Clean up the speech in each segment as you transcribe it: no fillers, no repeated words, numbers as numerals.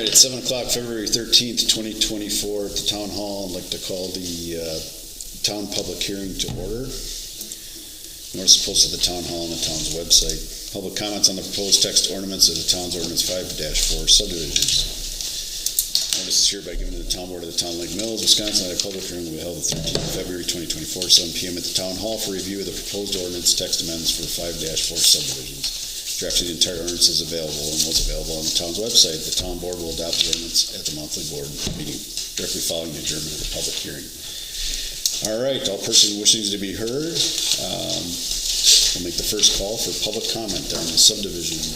right, it's 7 o'clock, February 13th, 2024 at the Town Hall. I'd like to call the town public hearing to order. Notice posted at the Town Hall on the town's website. Public comments on the proposed text ornaments of the town's ordinance 5-4 subdivisions. Notice is hereby given to the town board of the town of Lake Mills, Wisconsin, that a public hearing will be held the 13th of February 2024, 7 p.m. at the Town Hall for review of the proposed ordinance text amendments for 5-4 subdivisions. Drafting the entire ordinance is available and was available on the town's website. The town board will adopt the ordinance at the monthly board meeting directly following the adjournment of the public hearing. All right, all persons wishing to be heard, we'll make the first call for public comment on the subdivisions.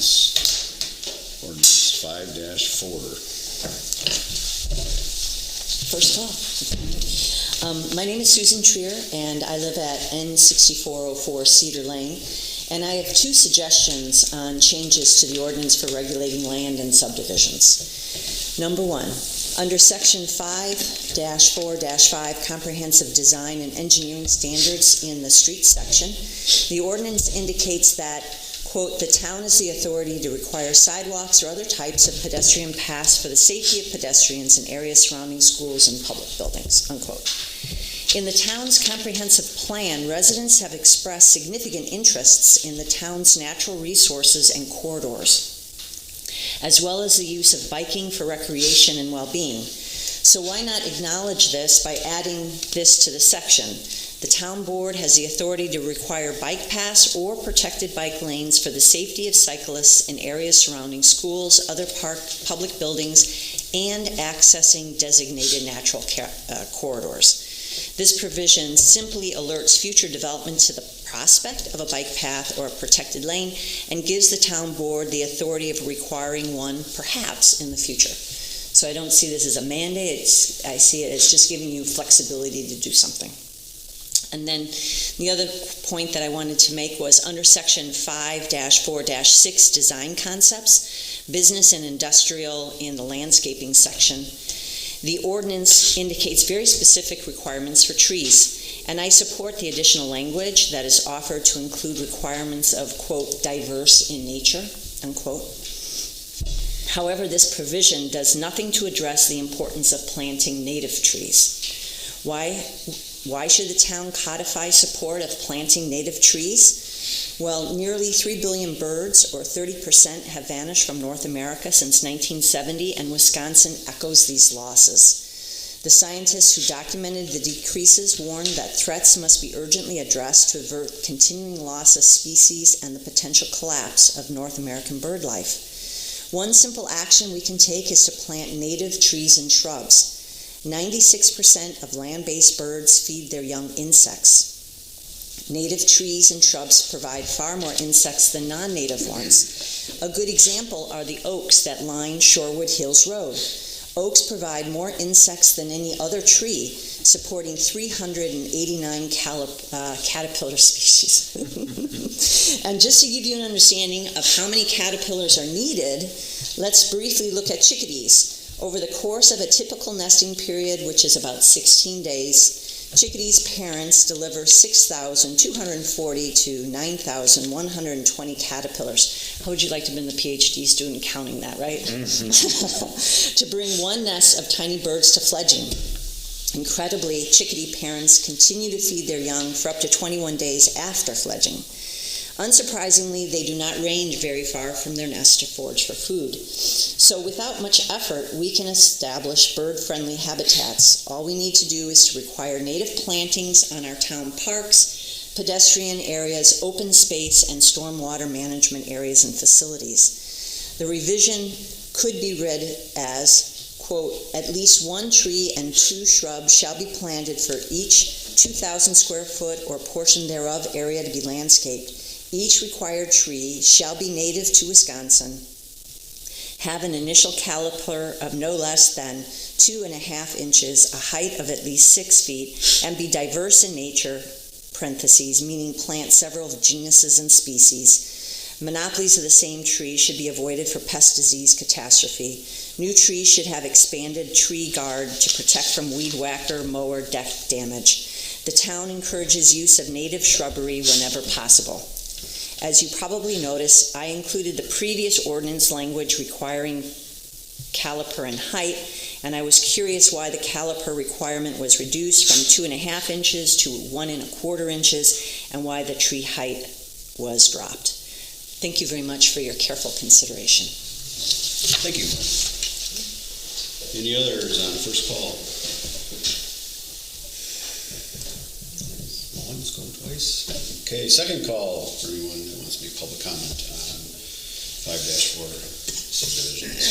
Ordinance 5-4. First call. My name is Susan Trier, and I live at N6404 Cedar Lane. And I have two suggestions on changes to the ordinance for regulating land and subdivisions. Number one, under section 5-4-5, comprehensive design and engineering standards in the street section, the ordinance indicates that, quote, the town has the authority to require sidewalks or other types of pedestrian paths for the safety of pedestrians in areas surrounding schools and public buildings, unquote. In the town's comprehensive plan, residents have expressed significant interests in the town's natural resources and corridors, as well as the use of biking for recreation and well-being. So why not acknowledge this by adding this to the section? The town board has the authority to require bike paths or protected bike lanes for the safety of cyclists in areas surrounding schools, other public buildings, and accessing designated natural corridors. This provision simply alerts future development to the prospect of a bike path or a protected lane and gives the town board the authority of requiring one perhaps in the future. So I don't see this as a mandate. I see it as just giving you flexibility to do something. And then the other point that I wanted to make was under section 5-4-6 design concepts, business and industrial in the landscaping section. The ordinance indicates very specific requirements for trees, and I support the additional language that is offered to include requirements of, quote, diverse in nature, unquote. However, this provision does nothing to address the importance of planting native trees. Why should the town codify support of planting native trees? Well, nearly 3 billion birds, or 30%, have vanished from North America since 1970, and Wisconsin echoes these losses. The scientists who documented the decreases warned that threats must be urgently addressed to avert continuing loss of species and the potential collapse of North American bird life. One simple action we can take is to plant native trees and shrubs. 96% of land-based birds feed their young insects. Native trees and shrubs provide far more insects than non-native ones. A good example are the oaks that line Shorewood Hills Road. Oaks provide more insects than any other tree, supporting 389 caterpillar species. And just to give you an understanding of how many caterpillars are needed, let's briefly look at chickadees. Over the course of a typical nesting period, which is about 16 days, chickadees' parents deliver 6,240 to 9,120 caterpillars. How would you like to have been the PhD student counting that, right? Mm-hmm. To bring one nest of tiny birds to fledging. Incredibly, chickadee parents continue to feed their young for up to 21 days after fledging. Unsurprisingly, they do not range very far from their nest to forage for food. So without much effort, we can establish bird-friendly habitats. All we need to do is to require native plantings on our town parks, pedestrian areas, open space, and stormwater management areas and facilities. The revision could be read as, quote, at least one tree and 2 shrubs shall be planted for each 2,000 square foot or portion thereof area to be landscaped. Each required tree shall be native to Wisconsin, have an initial caliper of no less than 2.5 inches, a height of at least 6 feet, and be diverse in nature, parentheses, meaning plant several genuses and species. Monopolies of the same tree should be avoided for pest disease catastrophe. New trees should have expanded tree guard to protect from weed whacker, mower, deck damage. The town encourages use of native shrubbery whenever possible. As you probably noticed, I included the previous ordinance language requiring caliper and height, and I was curious why the caliper requirement was reduced from 2.5 inches to 1.25 inches, and why the tree height was dropped. Thank you very much for your careful consideration. Thank you. Any others on first call? Once, go twice. Okay, second call for anyone that wants to make public comment on 5-4 subdivisions.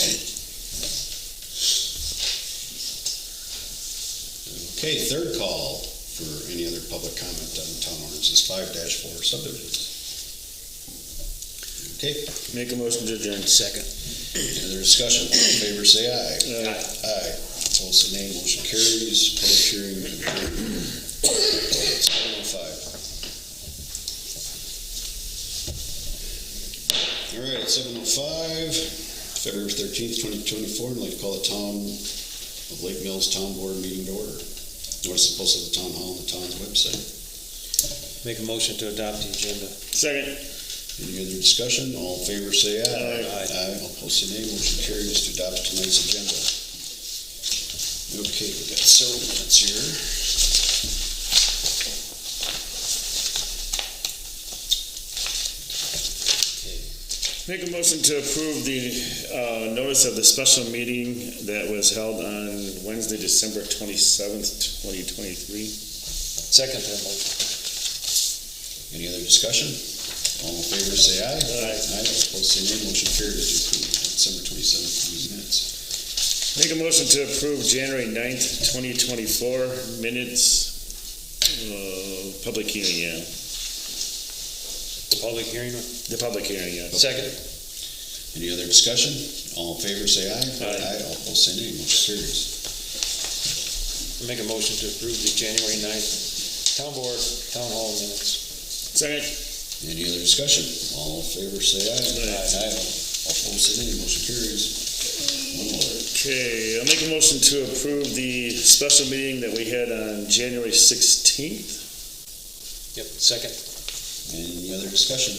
Okay, third call for any other public comment on town ordinances 5-4 subdivisions. Okay, Make a motion to adjourn. Second. any other discussion? All in favor, say aye. Aye. Aye. Opposed, say nay. Motion carries. Public hearing adjourned. 7:05. All right, 7:05, February 13th, 2024, I'd like to call the Town of Lake Mills Town Board meeting to order. Notice is posted at the Town Hall on the town's website. Make a motion to adopt the agenda. Second. Any other discussion? All in favor, say aye. Aye. Aye. All opposed, say nay. Motion carries to adopt tonight's agenda. Okay, we've got several minutes here. Make a motion to approve the notice of the special meeting that was held on Wednesday, December 27th, 2023. Second that motion. Any other discussion? All in favor, say aye. Aye. Aye. All opposed, say nay. Motion carries to approve December 27th meeting minutes. Make a motion to approve January 9th, 2024 minutes, public hearing, yeah. The public hearing. The public hearing, yeah. Second. Any other discussion? All in favor, say aye. Aye. All opposed, say nay. Motion carries. Make a motion to approve the January 9th Town Board, Town Hall minutes. Second. Any other discussion? All in favor, say aye. Aye. All opposed, say nay. Motion carries. One more. Okay, I'll make a motion to approve the special meeting that we had on January 16th. Yep, second. Any other discussion?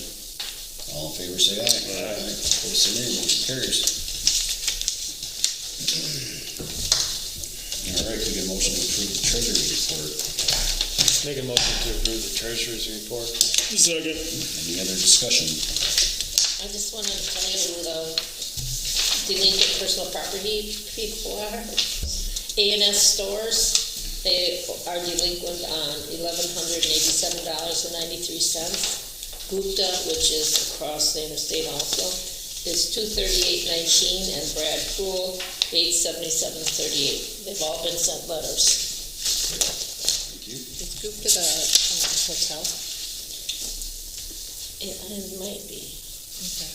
All in favor, say aye. Aye. Opposed, say nay. Motion carries. All right, we get a motion to approve the treasurer's report. Make a motion to approve the treasurer's report. Second. Any other discussion? I just wanted to tell you who the delinquent personal property people are. A&S Stores, they are delinquent on $1,187.93. Gupta, which is across the interstate also, is $238.19, and Brad Poole, $877.38. They've all been sent letters. Thank you. Is Gupta the hotel? It might be. Okay.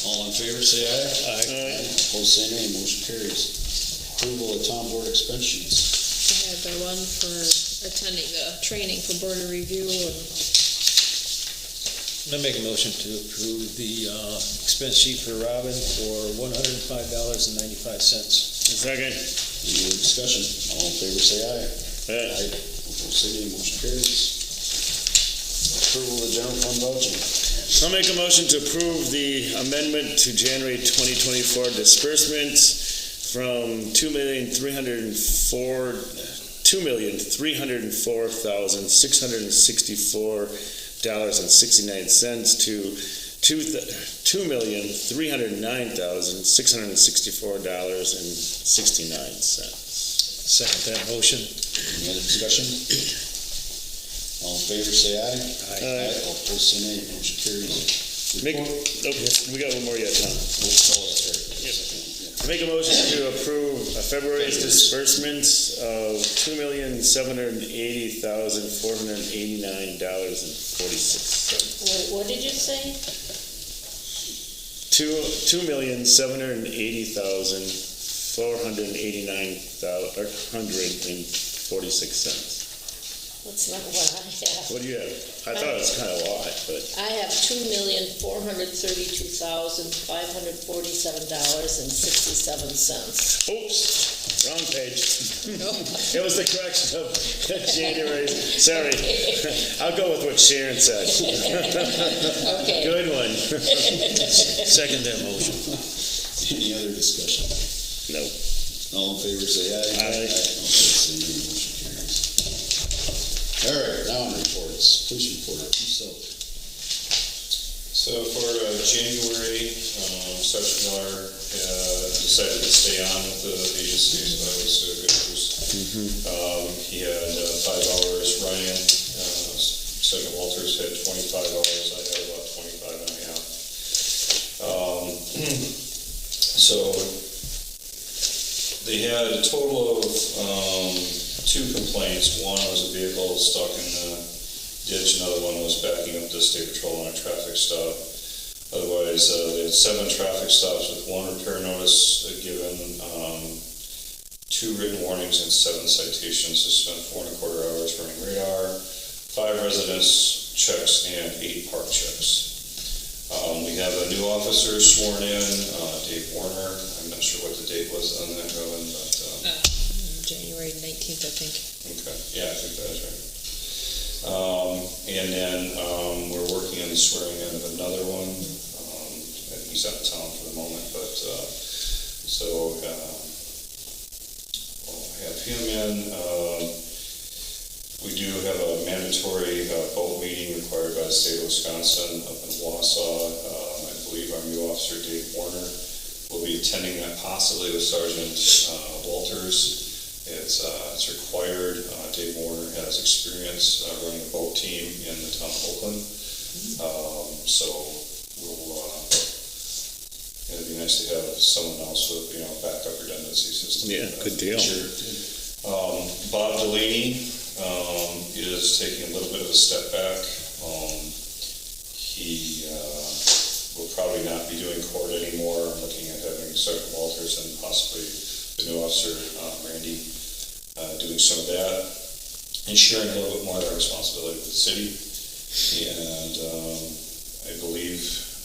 All in favor, say aye. Aye. Opposed, say nay. Motion carries. Approval of town board expense sheets. I had the one for attending the training for border review and I make a motion to approve the expense sheet for Robin for $105.95. Second. Any other discussion? All in favor, say aye. Aye. Opposed, say nay. Motion carries. Approval of general fund budget. I'll make a motion to approve the amendment to January 2024 disbursements from $2,304,664.69 to $2,309,664.69. Second that motion. Any other discussion? All in favor, say aye. Aye. All opposed, say nay. Motion carries. Make, Report. we got one more yet, Tom. Oh, that's right. Make a motion to approve February's disbursements of $2,780,489.46. What did you say? $2,780,489.46. That's not what I have. What do you have? I thought it was kind of a lot, but I have $2,432,547.67. oops, wrong page. It was the correction of January. Sorry. I'll go with what Sharon said. Okay. Good one. Second that motion. Any other discussion? No. All in favor, say aye. Aye. All opposed, say nay. Motion carries. All right, now on reports. Police report. So, So for January, Sergeant Miller decided to stay on with the agency, so that was good news. He had 5 hours. Ryan, Sergeant Walters had 25 hours. I had about 25 and a half. So they had a total of 2 complaints. One was a vehicle stuck in the ditch, another one was backing up to State Patrol on a traffic stop. Otherwise, they had 7 traffic stops with 1 repair notice given, 2 written warnings and 7 citations. They spent 4.25 hours running radar, 5 residence checks, and 8 park checks. We have a new officer sworn in, Dave Warner. I'm not sure what the date was on that, Robin, but, January 19th, I think. okay, yeah, I think that is right. And then we're working on the swearing in of another one. He's out of town for the moment, but so we'll have him in. We do have a mandatory boat meeting required by the state of Wisconsin up in Wausau. I believe our new officer, Dave Warner, will be attending that possibly with Sergeant Walters. It's required. Dave Warner has experience running a boat team in the town of Oakland. So it'd be nice to have someone else with, backup redundancy system. Yeah, good deal. Sure. Bob Delaney is taking a little bit of a step back. He will probably not be doing court anymore. I'm looking at having Sergeant Walters and possibly the new officer, Randy, doing some of that, and sharing a little bit more of their responsibility with the city. And I believe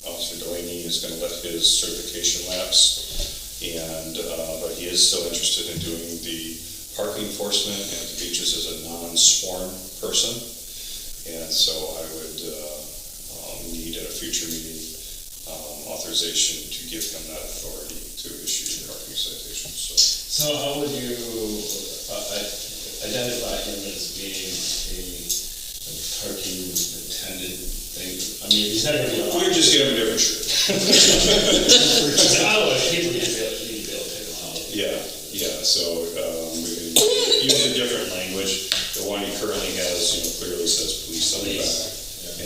Officer Delaney is going to let his certification lapse, and but he is still interested in doing the parking enforcement at the beaches as a non-sworn person. And so I would need at a future meeting authorization to give him that authority to issue parking citations. So how would you identify him as being a parking attendant thing? I mean, he's not going to be on. We're just giving him a different shirt. Otherwise, people need to be able to take him out. Yeah, so we can use a different language. The one he currently has, clearly says police on the back,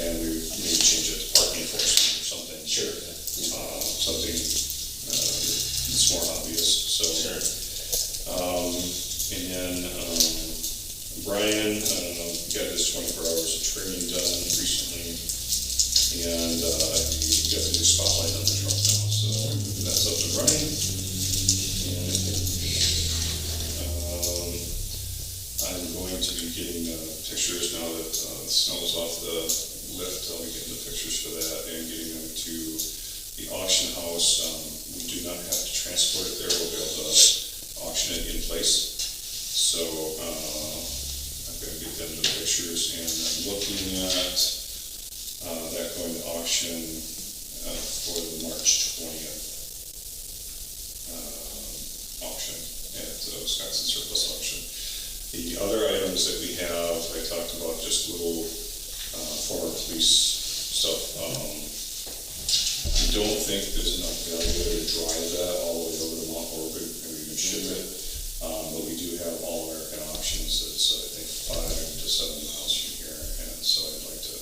and we maybe change it to parking enforcement or something. Sure. Something that's more obvious, so. Sure. And then Brian got his 24 hours of training done recently, and he got the new spotlight on the truck now, so that's up and running. And I'm going to be getting pictures now that the snow is off the lift. I'll be getting the pictures for that and getting them to the auction house. We do not have to transport it there. We'll be able to auction it in place. So I'm going to get them the pictures, and I'm looking at that going to auction for the March 20th auction at the Wisconsin Surplus Auction. The other items that we have, I talked about just little former police stuff. I don't think there's enough value there to drive that all the way over to Mount Organ and even ship it. But we do have All American Auctions that's, I think, 5 to 7 miles from here, and so I'd like to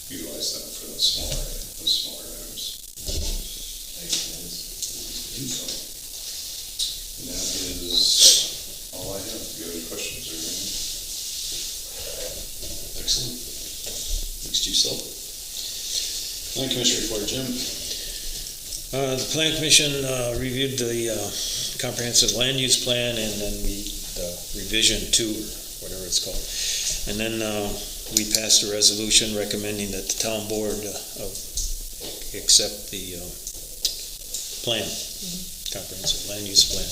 utilize them for the smaller items. And that is all I have. Do you have any questions or anything? excellent. Thanks to yourself. Plan Commission report, Jim. The Plan Commission reviewed the comprehensive land use plan and then the revision 2, or whatever it's called. And then we passed a resolution recommending that the town board accept the plan, comprehensive land use plan.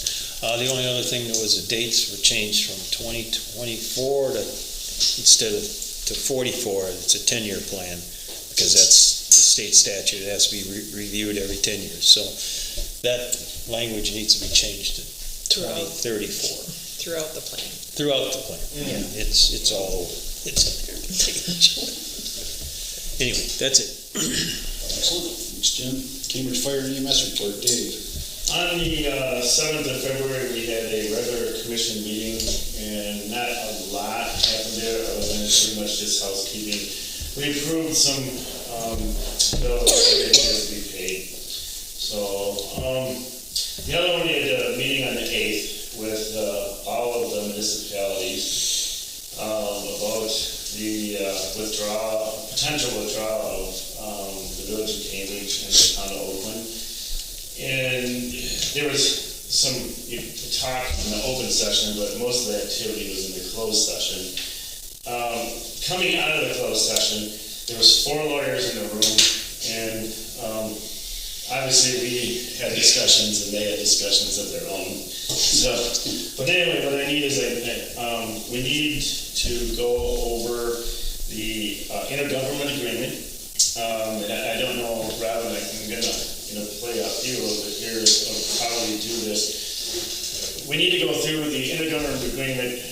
The only other thing that was the dates were changed from 2024 to, instead of to 44, it's a 10-year plan, because that's the state statute. It has to be reviewed every 10 years. So that language needs to be changed to Throughout. 2034, Throughout the plan. throughout the plan. Yeah, it's in there. Anyway, that's it. Excellent. Thanks, Jim. Cambridge Fire EMS report, Dave. On the 7th of February, we had a regular commission meeting, and not a lot happened there, other than pretty much just housekeeping. We approved some bills that had to be paid. So, the other one, we had a meeting on the 8th with all of the municipalities about the potential withdrawal of the village of Cambridge and the town of Oakland. And there was some talk in the open session, but most of the activity was in the closed session. Coming out of the closed session, there was 4 lawyers in the room, and obviously we had discussions and they had discussions of their own. So, but anyway, what I need is we need to go over the intergovernment agreement. And I don't know, Robin, I'm gonna play off you a little bit here of how we do this. We need to go through the intergovernment agreement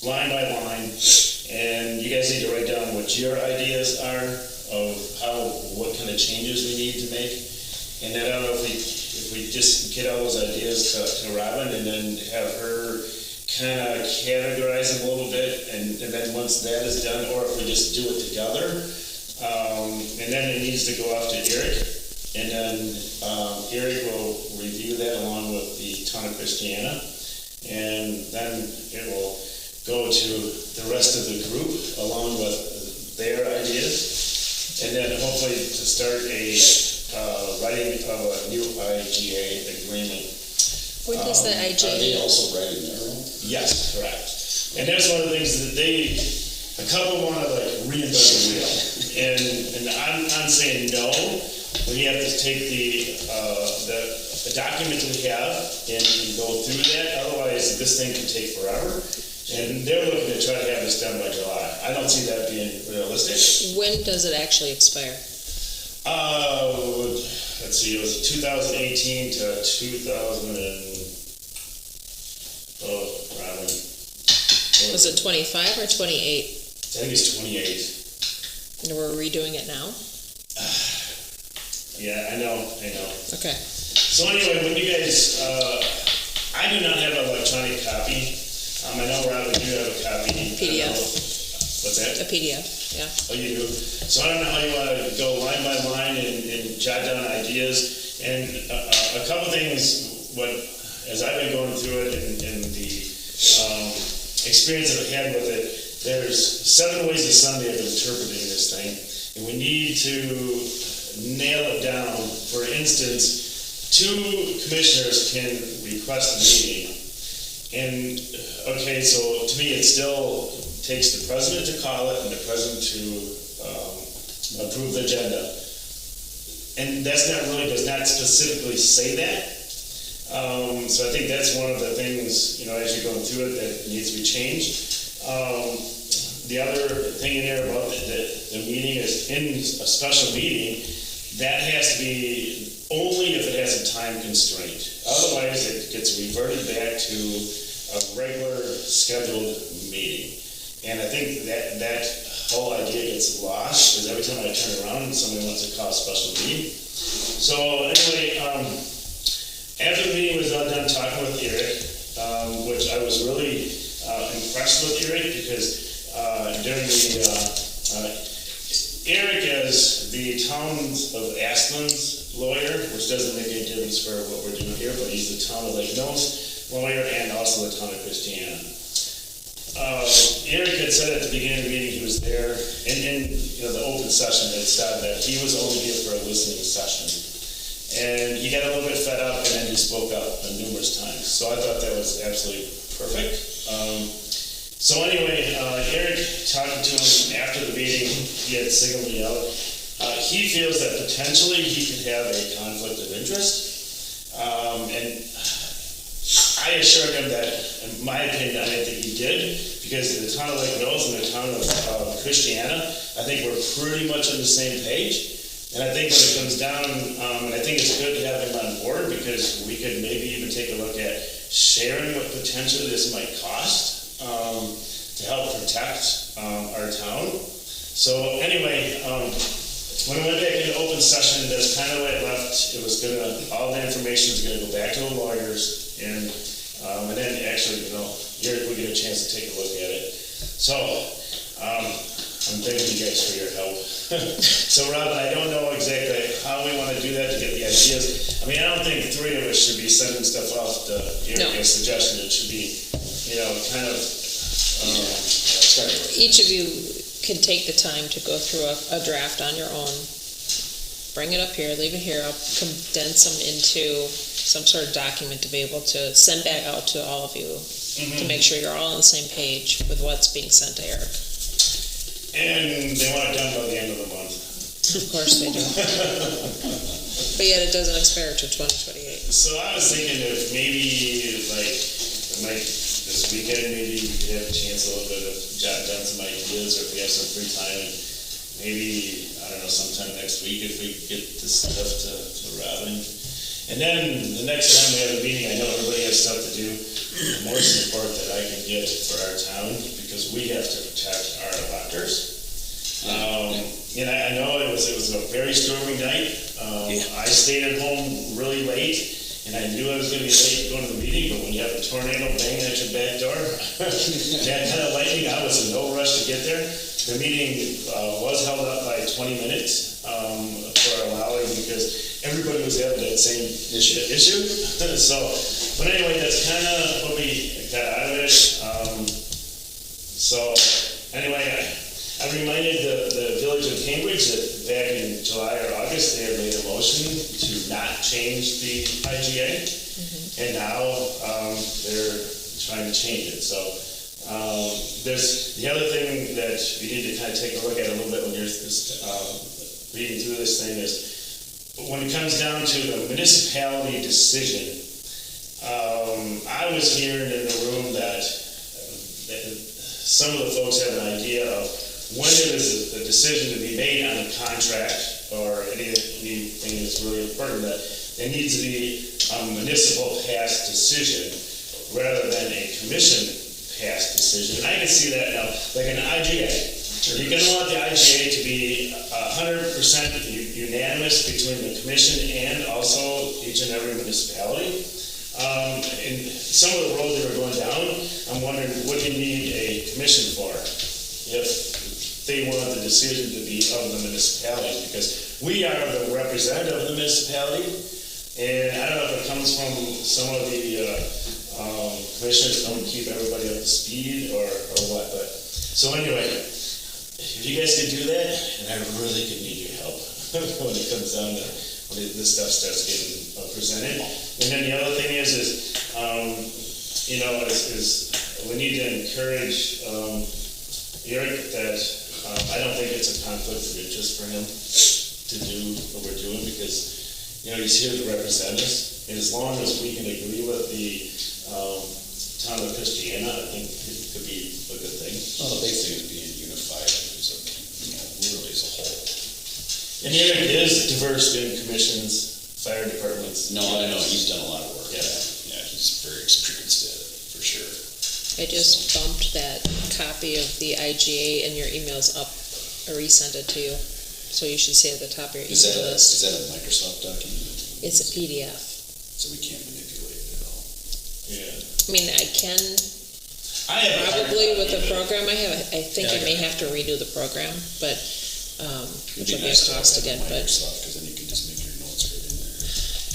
line by line, and you guys need to write down what your ideas are of what kind of changes we need to make. And then I don't know if we just get all those ideas to Robin and then have her kind of categorize them a little bit, and then once that is done, or if we just do it together. And then it needs to go off to Eric, and then Eric will review that along with the town of Christiana, and then it will go to the rest of the group along with their ideas, and then hopefully to start a writing of a new IGA agreement. When does the Are they IGA? also writing their own? Yes, correct. And that's one of the things that a couple want to reinvent the wheel. And I'm saying no, when you have to take the document that we have and go through that, otherwise this thing can take forever. And they're looking to try to have this done by July. I don't see that being realistic. When does it actually expire? Let's see, it was 2018 to 2000 and, Robin. Was it 25 or 28? I think it's 28. And we're redoing it now? Yeah, I know. Okay. So anyway, when you guys, I do not have an electronic copy. I know, Robin, you have a copy. PDF. What's that? A PDF, yeah. Oh, you do? So I don't know how you want to go line by line and jot down ideas. And a couple things, as I've been going through it and the experience I've had with it, there's 7 ways of Sunday of interpreting this thing. And we need to nail it down. For instance, 2 commissioners can request a meeting. And, okay, so to me, it still takes the president to call it and the president to approve the agenda. And that's does not specifically say that. So I think that's one of the things, as you're going through it, that needs to be changed. The other thing in there about the meeting is in a special meeting, that has to be only if it has a time constraint. Otherwise, it gets reverted back to a regular scheduled meeting. And I think that whole idea gets lost, because every time I turn around, somebody wants to call a special meeting. So anyway, after the meeting was done talking with Eric, which I was really impressed with Eric, because during Eric is the town of Aspen's lawyer, which doesn't make any difference for what we're doing here, but he's the town of Lake Mills lawyer and also the town of Christiana. Eric had said at the beginning of the meeting he was there, and in the open session had said that he was only here for a listening session. And he got a little bit fed up, and then he spoke up numerous times. So I thought that was absolutely perfect. So anyway, Eric, talking to him after the meeting, he had singled me out. He feels that potentially he could have a conflict of interest. And I assured him that, in my opinion, I didn't think he did, because the town of Lake Mills and the town of Christiana, I think we're pretty much on the same page. And I think when it comes down, and I think it's good to have him on board because we could maybe even take a look at sharing what potentially this might cost to help protect our town. So anyway, when we went back into open session, that's kind of the way it left. It was all the information was gonna go back to the lawyers and then actually, here we get a chance to take a look at it. So, I'm thanking you guys for your help. So Robin, I don't know exactly how we want to do that to get the ideas. I mean, I don't think three of us should be sending stuff off to your suggestion. It should be, kind of, Each of you can take the time to go through a draft on your own. Bring it up here, leave it here. I'll condense them into some sort of document to be able to send back out to all of you to make sure you're all on the same page with what's being sent to Eric. And they want it done by the end of the month. Of course they do. But yet it doesn't expire till 2028. So I was thinking if maybe, this weekend, maybe we could have a chance a little bit of jotting down some ideas, or if we have some free time, and maybe, I don't know, sometime next week, if we could get this stuff to Robin. And then the next time we have a meeting, I know everybody has stuff to do, the more support that I can get for our town, because we have to protect our electors. And I know it was a very stormy night. I stayed at home really late, and I knew I was gonna be late going to the meeting, but when you have a tornado banging at your back door, that kind of lightning, I was in no rush to get there. The meeting was held up by 20 minutes for allowing, because everybody was having that same issue. So, but anyway, that's kind of what we got out of it. So anyway, I reminded the village of Cambridge that back in July or August, they had made a motion to not change the IGA, and now they're trying to change it. So there's the other thing that we need to kind of take a look at a little bit when you're reading through this thing is when it comes down to the municipality decision. I was hearing in the room that some of the folks have an idea of when there is a decision to be made on a contract or anything that's really important, that there needs to be a municipal passed decision rather than a commission passed decision. And I can see that now, like an IGA. You're going to want the IGA to be 100% unanimous between the commission and also each and every municipality. And some of the road they were going down, I'm wondering, what do you need a commission for if they want the decision to be of the municipality? Because we are the representative of the municipality, and I don't know if it comes from some of the commissioners don't keep everybody up to speed or what, but so anyway, if you guys could do that, and I really could need your help when it comes down to when this stuff starts getting presented. And then the other thing is we need to encourage Eric that I don't think it's a conflict of interest for him to do what we're doing, because he's here to represent us, and as long as we can agree with the town of Christiana, I think it could be a good thing. Well, the big thing is being unified really as a whole. And Eric is diverse in commissions, fire departments. No, I know, he's done a lot of work. Yeah. Yeah, he's very experienced at it, for sure. I just bumped that copy of the IGA in your emails up, or resend it to you. So you should see at the top of your email list. Is that a Microsoft document? It's a PDF. So we can't manipulate it at all? Yeah. I mean, I can I have probably with the program I have. I think I may have to redo the program, but which will be a cost again. But because then you can just make your notes right in there.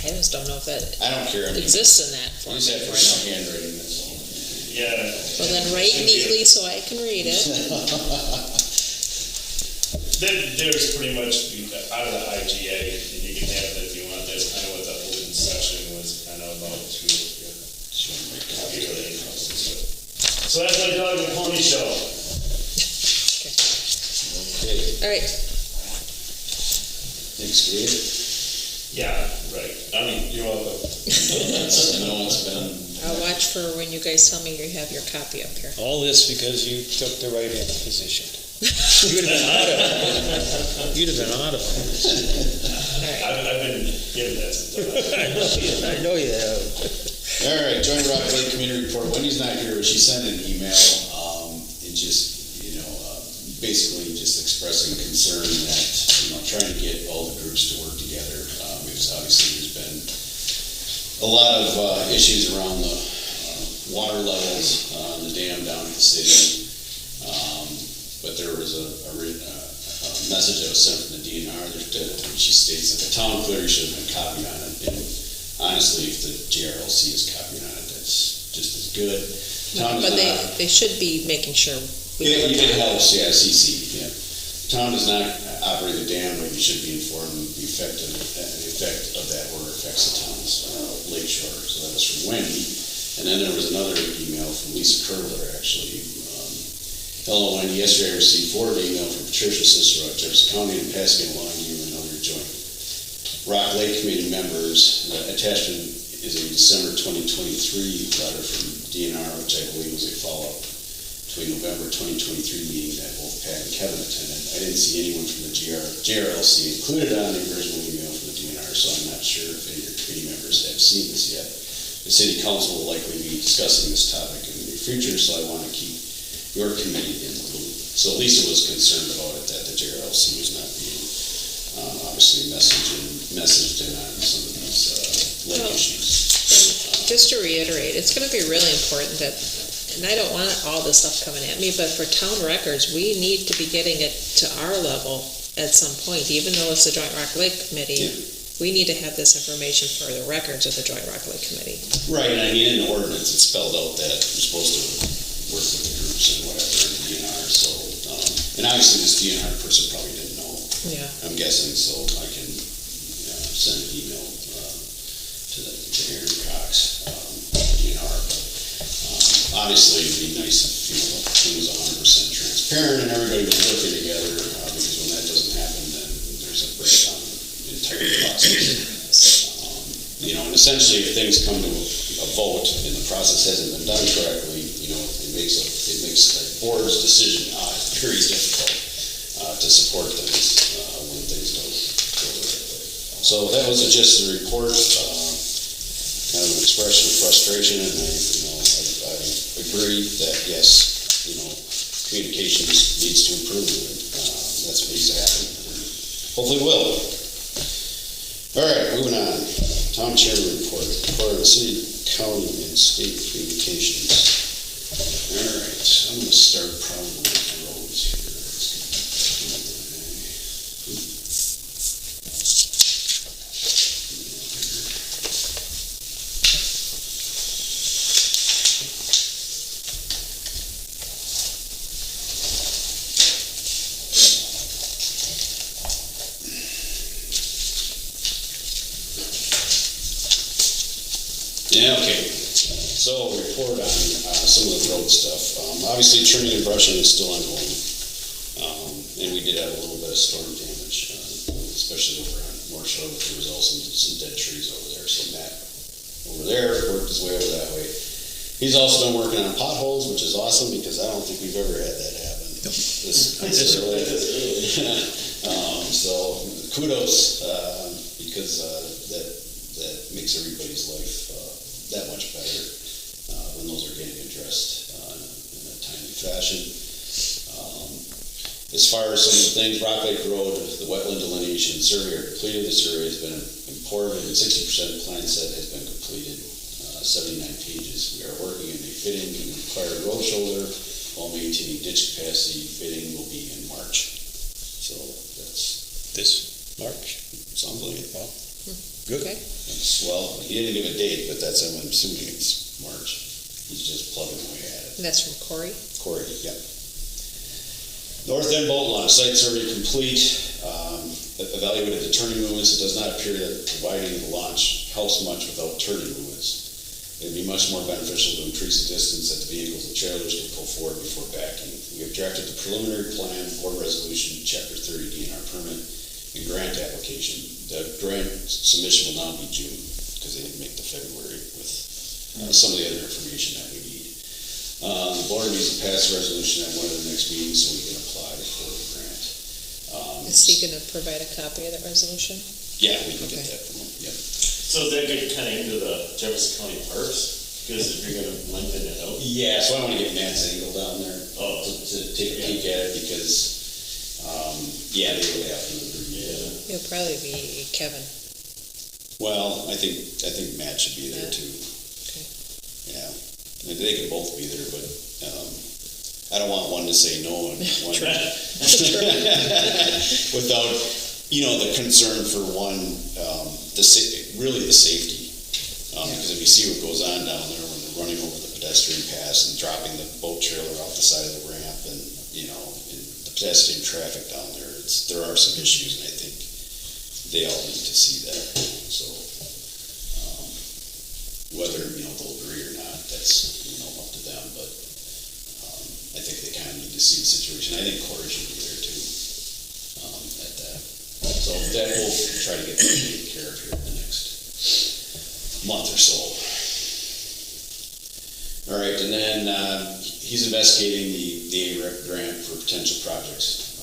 I just don't know if that I don't care. exists in that You format just have to right now. write handwriting, that's all. Yeah. Well, then write neatly so I can read it. There's pretty much out of the IGA, and you can have that if you want. That's kind of what the open session was kind of about too. So that's my dog and pony show. Okay, All right. thanks, Dave. Yeah, right. I mean, you're welcome. I know it's been. I'll watch for when you guys tell me you have your copy up here. All this because you took the write-in position. You'd have been out of it. You'd have been out of it. I've been given that some time. I know you have. All right, Joint Rock Lake Community Report. Wendy's not here, but she sent an email, and just, basically just expressing concern that, trying to get all the groups to work together, because obviously there's been a lot of issues around the water levels on the dam down at the city. But there was a message that was sent from the DNR that she states that the town clearly should have been copied on it. And honestly, if the JRLC is copied on it, that's just as good. Town But does not- they should be making sure. It helps, yeah, CC, yeah. Town does not operate the dam, but you should be informed of the effect of that order affects the town's lake shore. So that was from Wendy. And then there was another email from Lisa Curler, actually. Hello, Wendy. Yesterday I received forwarded email from Patricia Cicero at Jefferson County and passing along to you and other joint Rock Lake Committee members. The attachment is a December 2023 letter from DNR, which I believe was a follow-up to a November 2023 meeting that both Pat and Kevin attended. I didn't see anyone from the JRLC included on the original email from the DNR, so I'm not sure if any of your committee members have seen this yet. The City Council will likely be discussing this topic in the near future, so I want to keep your committee in the loop. So Lisa was concerned about it, that the JRLC was not being obviously messaged in on some of these lake Well, issues. Just to reiterate, it's gonna be really important that, and I don't want all this stuff coming at me, but for town records, we need to be getting it to our level at some point, even though it's the Joint Rock Lake Committee. Yeah. We need to have this information for the records of the Joint Rock Lake Committee. Right, and I mean, in the ordinance, it's spelled out that you're supposed to work with the groups and whatever, and the DNR, so, and obviously this DNR person probably didn't know, Yeah. I'm guessing, so I can send an email to Aaron Cox, DNR, but obviously it'd be nice if, the thing was 100% transparent and everybody was working together, because when that doesn't happen, then there's a breakdown in the entire process. And essentially, if things come to a vote and the process hasn't been done correctly, it makes the board's decision very difficult to support things when things don't go the right way. So that was just the report, kind of an expression of frustration, and I agree that yes, communication needs to improve, and that's what needs to happen. Hopefully, will. All right, moving on. Town Chairman report for the city, county, and state communications. All right, I'm going to start probably with the roads here. Yeah, okay. So, report on some of the road stuff. Obviously, trimming and brushing is still ongoing. And we did have a little bit of storm damage, especially over on North Shore. There was also some dead trees over there. So Matt over there worked his way over that way. He's also been working on potholes, which is awesome because I don't think we've ever had that happen. This early. So kudos, because that makes everybody's life that much better when those are getting addressed in a timely fashion. As far as some of the things, Rock Lake Road, the wetland delineation survey are completed. The survey has been imported, and 60% of the plan set has been completed. 79 pages. We are working in a fitting and required road shoulder while maintaining ditch capacity. Fitting will be in March. So that's This March? sounds like it. Well, good. Okay. Well, he didn't give a date, but that's, I'm assuming it's March. He's just plugging away at it. And that's from Corey? Corey, yeah. North End boat launch, site survey complete. Evaluated the turning movements. It does not appear that providing the launch helps much without turning movements. It would be much more beneficial to increase the distance that the vehicles and trailers can pull forward before backing. We have drafted the preliminary plan, board resolution, chapter 30 DNR permit, and grant application. The grant submission will now be June, because they didn't make the February with some of the other information that we need. The board needs to pass a resolution at one of the next meetings so we can apply for the Is he gonna provide a copy of that resolution? Yeah, we can get Okay. that from him, yep. So does that get kind of into the Jefferson County Parks? Because if you're gonna lengthen it out. Yeah, so I want to get Matt Zangle down there Oh. to take a peek at it because, yeah, they would have to. Yeah. It'll probably be Kevin. Well, I think Matt should be there Yeah. too. Okay. Yeah, they could both be there, but, I don't want one to say no and one. Without, the concern for one, really the safety. Because if you see what goes on down there when they're running over the pedestrian pass and dropping the boat trailer off the side of the ramp and, and the pedestrian traffic down there, there are some issues and I think they all need to see that. So, whether, they'll agree or not, that's, up to them, but, I think they kind of need to see the situation. I think Corey should be there too, at that. So that we'll try to get that taken care of here in the next month or so. All right, and then, he's investigating the AREP grant for potential projects.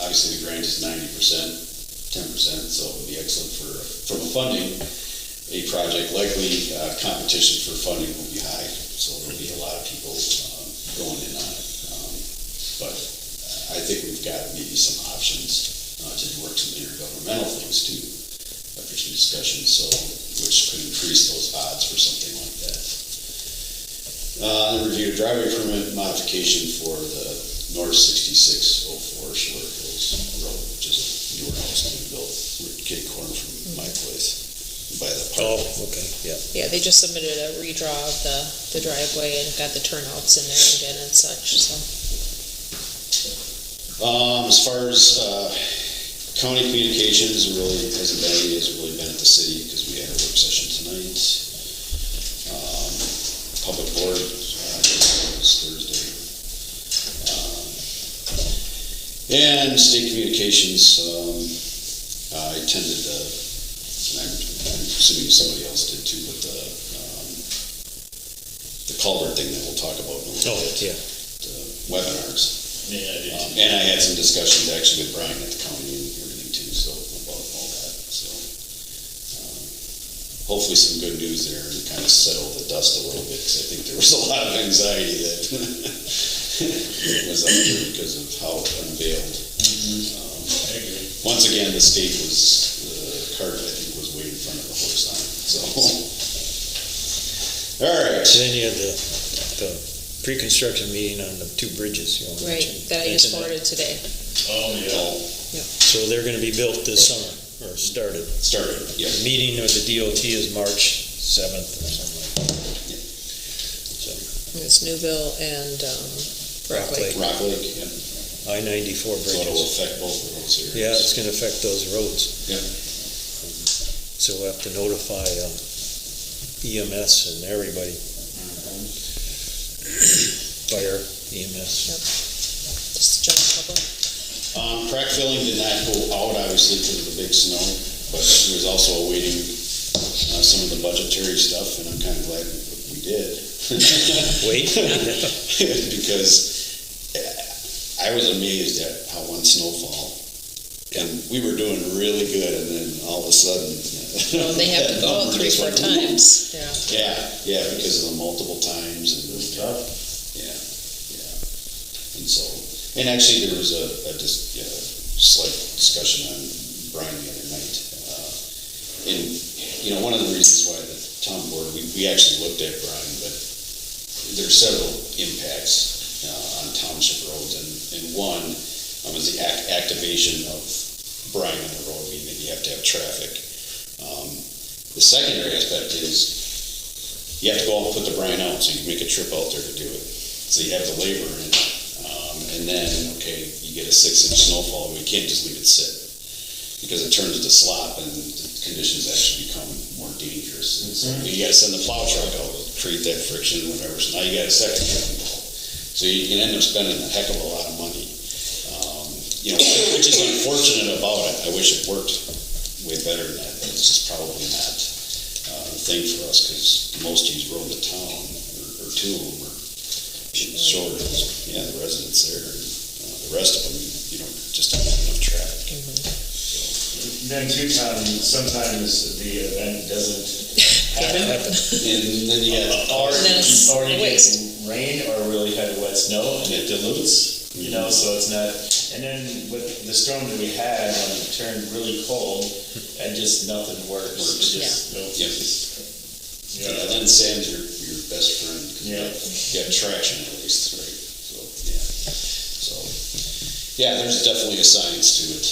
Obviously, the grant is 90%, 10%, so it would be excellent from a funding. A project, likely competition for funding will be high, so there'll be a lot of people going in on it. But I think we've got maybe some options to work some intergovernmental things too, after some discussion, so which could increase those odds for something like that. Then review a driveway permit modification for the North 6604 Short Hills Road, which is a newer house being built, kitty corner from my place. By the park. Oh, okay, yeah. Yeah, they just submitted a redraw of the driveway and got the turnouts in there again and such, so. As far as county communications, really hasn't been any, has really been at the city because we had a work session tonight. Public board was Thursday. And state communications, I attended and I'm assuming somebody else did too, but the culvert thing that we'll talk about in a little bit. Yeah. The webinars. Yeah, I did. And I had some discussions actually with Brian at the county and everything too, so about all that, so. Hopefully some good news there and kind of settle the dust a little bit, because I think there was a lot of anxiety that was up there because of how it unveiled. I agree. Once again, the state was, the cart, I think, was way in front of the horse on it, so. All right. Then you had the pre-construction meeting on the two bridges, you know. Right, that I just forwarded today. Oh, yeah. So they're gonna be built this summer, or started. Started, yeah. The meeting with the DOT is March 7th or something like that. So, It's Newville and Rock Lake. Rock Lake, yeah. I-94 So it'll bridges. affect both of those areas. Yeah, it's gonna affect those roads. Yeah. So we'll have to notify EMS and everybody. Fire, EMS. Just general public. Crack filling did not go out, obviously, because of the big snow, but we was also awaiting some of the budgetary stuff, and I'm kind of glad we did. Wait. Because I was amazed at how one snowfall, and we were doing really good, and then all of a sudden. Well, they have to go out 3-4 times, yeah. Yeah, because of the multiple times, and It was tough. yeah. And so, and actually there was a slight discussion on Brian the other night. And, one of the reasons why the town board, we actually looked at Brian, but there's several impacts on township roads, and one was the activation of Brian on the road, meaning that you have to have traffic. The secondary aspect is you have to go out and put the brine out, so you make a trip out there to do it. So you have the labor in it. And then, okay, you get a 6-inch snowfall, we can't just leave it sit because it turns to slop and the conditions actually become more dangerous. And so you gotta send the plow truck out to create that friction, whatever. So now you got a second truck involved. So you can end up spending a heck of a lot of money. Which is unfortunate about it. I wish it worked way better than that, but it's just probably not the thing for us because most use road to town or two of them are shorter. Yeah, the residents there, and the rest of them you don't, just don't have enough traffic. Then too, Tom, sometimes the event doesn't happen. And then you got, Or And then it's or you get waste. rain or really heavy wet snow and it dilutes, you know, so it's not, and then with the storm that we had, when it turned really cold, and just nothing works. It just, nope, Yep. yeah. then sand's your best friend, because Yeah. you got traction at least, right? So, yeah. So, yeah, there's definitely a science to it.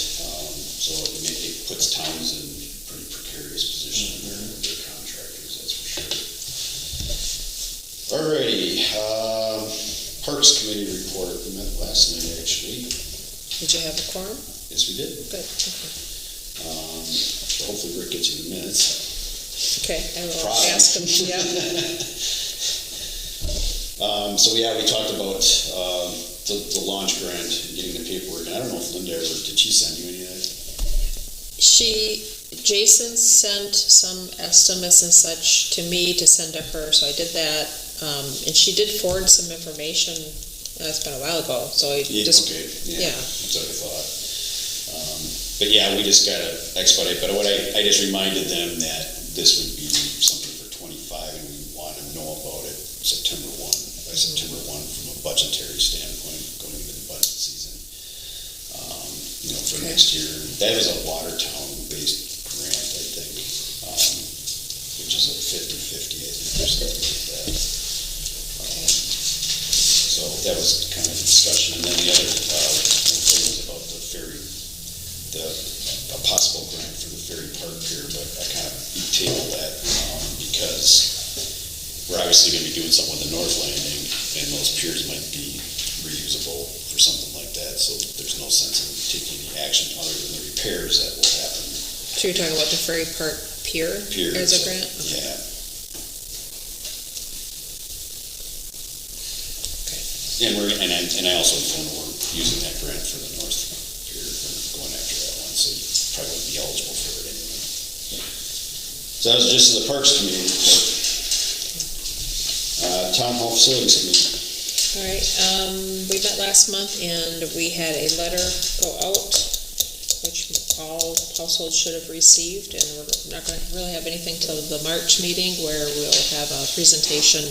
So it puts towns in pretty precarious position in their contractors, that's for sure. Alrighty, Parks Committee report, we met last night actually. Did you have a quorum? Yes, we did. Good, okay. So hopefully Rick gets you the minutes. Okay, I will Problem. ask him, yeah. So yeah, we talked about the launch grant and getting the paperwork. And I don't know if Linda ever, did she send you any of that? Jason sent some estimates and such to me to send to her, so I did that. And she did forward some information, it's been a while ago, so I just, Okay, yeah. That's what I thought. But yeah, we just gotta expedite, but what I just reminded them that this would be something for 25 and we want to know about it September 1, by September 1 from a budgetary standpoint, going into the budget season. For Okay. next year. That is a Watertown-based grant, I think, which is a 50-50, I think, or something like that. So that was kind of the discussion. And then the other thing was about the ferry, a possible grant for the ferry park pier, but I kind of tabled that because we're obviously going to be doing something with the North Landing, and those piers might be reusable or something like that, so there's no sense in taking any action other than the repairs that will happen. So you're talking about the Ferry Park Pier Piers. as a grant? Yeah. And I also know we're using that grant for the North Pier, we're going after that one, so you probably wouldn't be eligible for it anyway. So that was just the Parks Committee report. Town Hall Facilities Committee. All right, we met last month and we had a letter go out, which all households should have received, and we're not going to really have anything till the March meeting where we'll have a presentation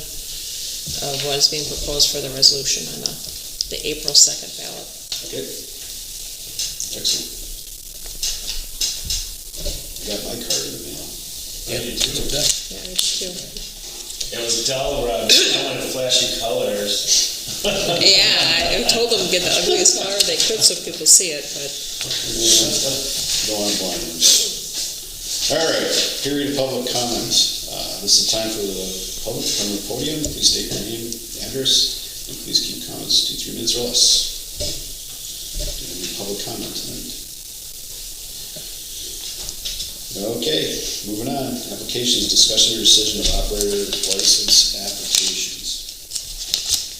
of what is being proposed for the resolution on the April 2nd ballot. Okay. Excellent. I got my card in the mail. Yeah, so done. Yeah, I do too. It was dull, Rob, I wanted flashy colors. Yeah, I told them to get the ugliest color they could so people see it, but Go on blind. All right, period of public comments. This is time for the public to come to the podium. Please state your name, address, and please keep comments to 3 minutes or less. Do you have any public comment tonight? Okay, moving on. Applications, discussion or decision of operator license applications.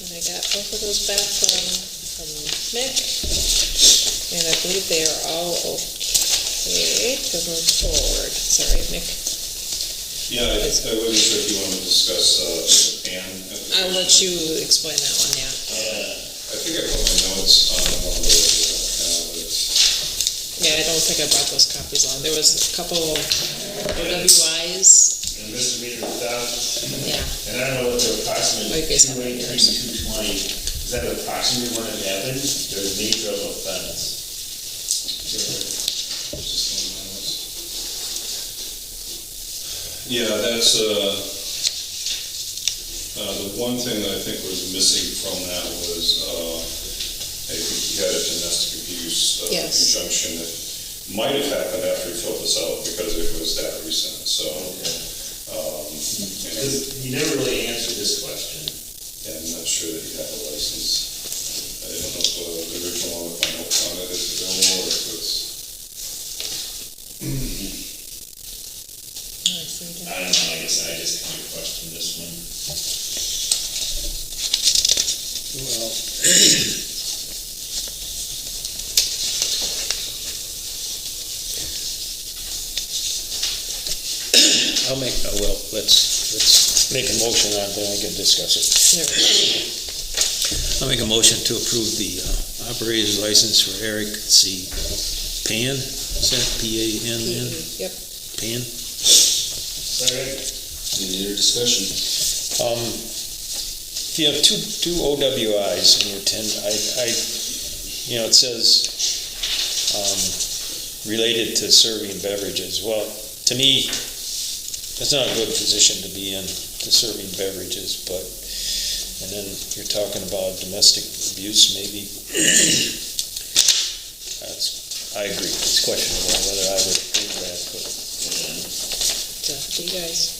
and I got both of those back from Mick, and I believe they are all okay to move forward. Is that right, Mick? Yeah, I wasn't sure if you wanted to discuss the PAN. I'll let you explain that one, yeah. I think I put my notes on one of those, Yeah, I don't think I brought those copies on. There was a couple OWIs, And misdemeanor theft, yeah. and I don't know what the approximate Okay, so 218, 220, is that approximately when it happened, or the nature of offense? Yeah, that's, the one thing that I think was missing from that was, I think he had a domestic abuse Yes. injunction that might have happened after he filled this out because it was that recent, so. Because he never really answered this question. Yeah, I'm not sure that he had a license. I don't know if the original one, if my notes on it is available or if it's. I don't know, I guess I just kind of questioned this one. Well, let's make a motion on it, then I can discuss it. There we go. I'll make a motion to approve the operator's license for Eric C. Pan, is that P-A-N-N? Yep. Pan? Second. Any other discussion? If you have two OWIs and you attend, it says, related to serving beverages. Well, to me, that's not a good position to be in, to serving beverages, but, and then you're talking about domestic abuse, maybe. I agree, it's questionable whether I would approve that, but. It's up to you guys.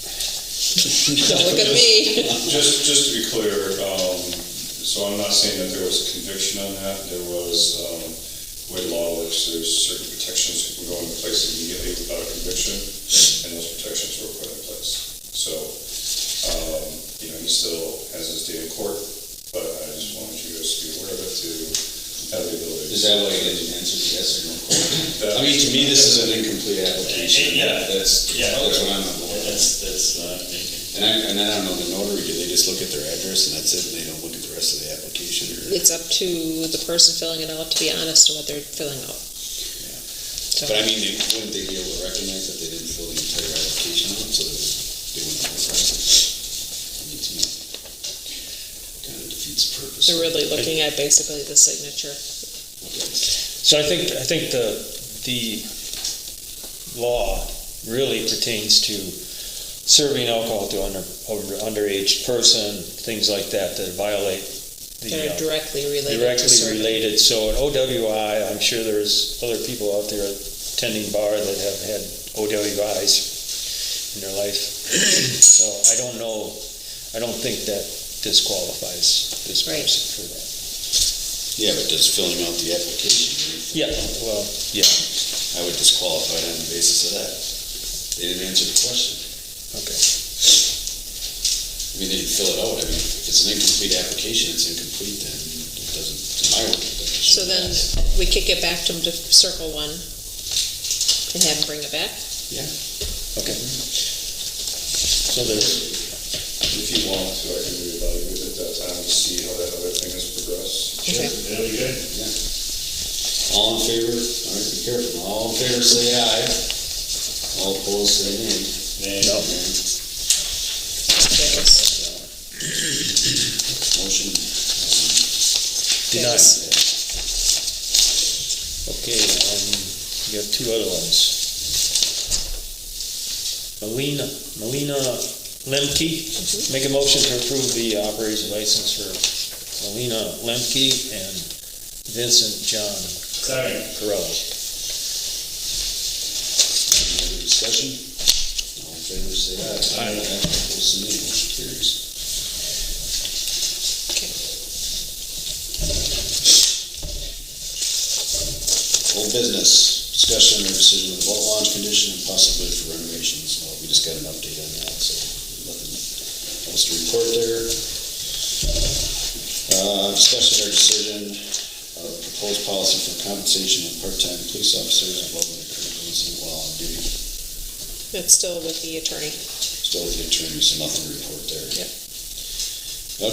Don't look at me. Just to be clear, so I'm not saying that there was a conviction on that. There was, the way law works, there's certain protections that can go into place immediately without a conviction, and those protections were put in place. So, he still has his day in court, but I just wanted you guys to be aware of it, to have the ability. Is that why you didn't answer the yes or no question? I mean, to me, this is an incomplete application. Yeah. That's what I'm about. That's what I'm thinking. And I don't know, the notary, do they just look at their address and that's it, and they don't look at the rest of the application? Or? It's up to the person filling it out to be honest to what they're filling out. So, But I mean, wouldn't they be able to recognize that they didn't fill the entire application out, so that they wouldn't have a problem? I mean, to me, kind of defeats the purpose. they're really looking at basically the signature. So I think the law really pertains to serving alcohol to underage person, things like that violate the. They're directly related to Directly serving. related, so an OWI, I'm sure there's other people out there attending bar that have had OWIs in their life. So I don't know, I don't think that disqualifies this Right. person for that. Yeah, but does filling out the application, Yeah, well, yeah, I would disqualify it on the basis of that. They didn't answer the question. okay. I mean, they didn't fill it out. I mean, if it's an incomplete application, it's incomplete, then it doesn't, in my world, it doesn't. So then we kick it back to them to circle one and have them bring it back? Okay. So there's, If you want to, I can reevaluate at that time to see how that other thing has progressed. Okay. Very good. All in favor, all right, be careful, all in favor say aye. All opposed say nay. no, Fails. Motion. denied. Fails. Okay, you have two other ones. Melina Lemke, make a motion to approve the operator's license for Melina Lemke and Vincent John Second. Corello. Any other discussion? All in favor say aye. Aye. Opposed say nay. Motion carries. Old business, discussion or decision of the vault launch condition and possibility for renovations. Well, we just got an update on that, so nothing else to report there. Discussion or decision of proposed policy for compensation of part-time police officers involving a critical incident while on duty. It's still with the attorney. Still with the attorney, so nothing to report there. Yep.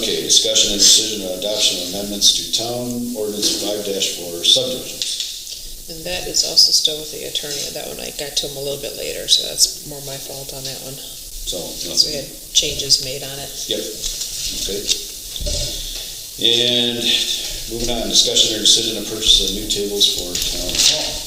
Okay, discussion and decision of adoption of amendments to town ordinance 5-4 subdivisions. And that is also still with the attorney. That one I got to him a little bit later, so that's more my fault on that one. So, Because we had changes made on it. Yep, okay. And moving on, discussion or decision to purchase of new tables for town hall.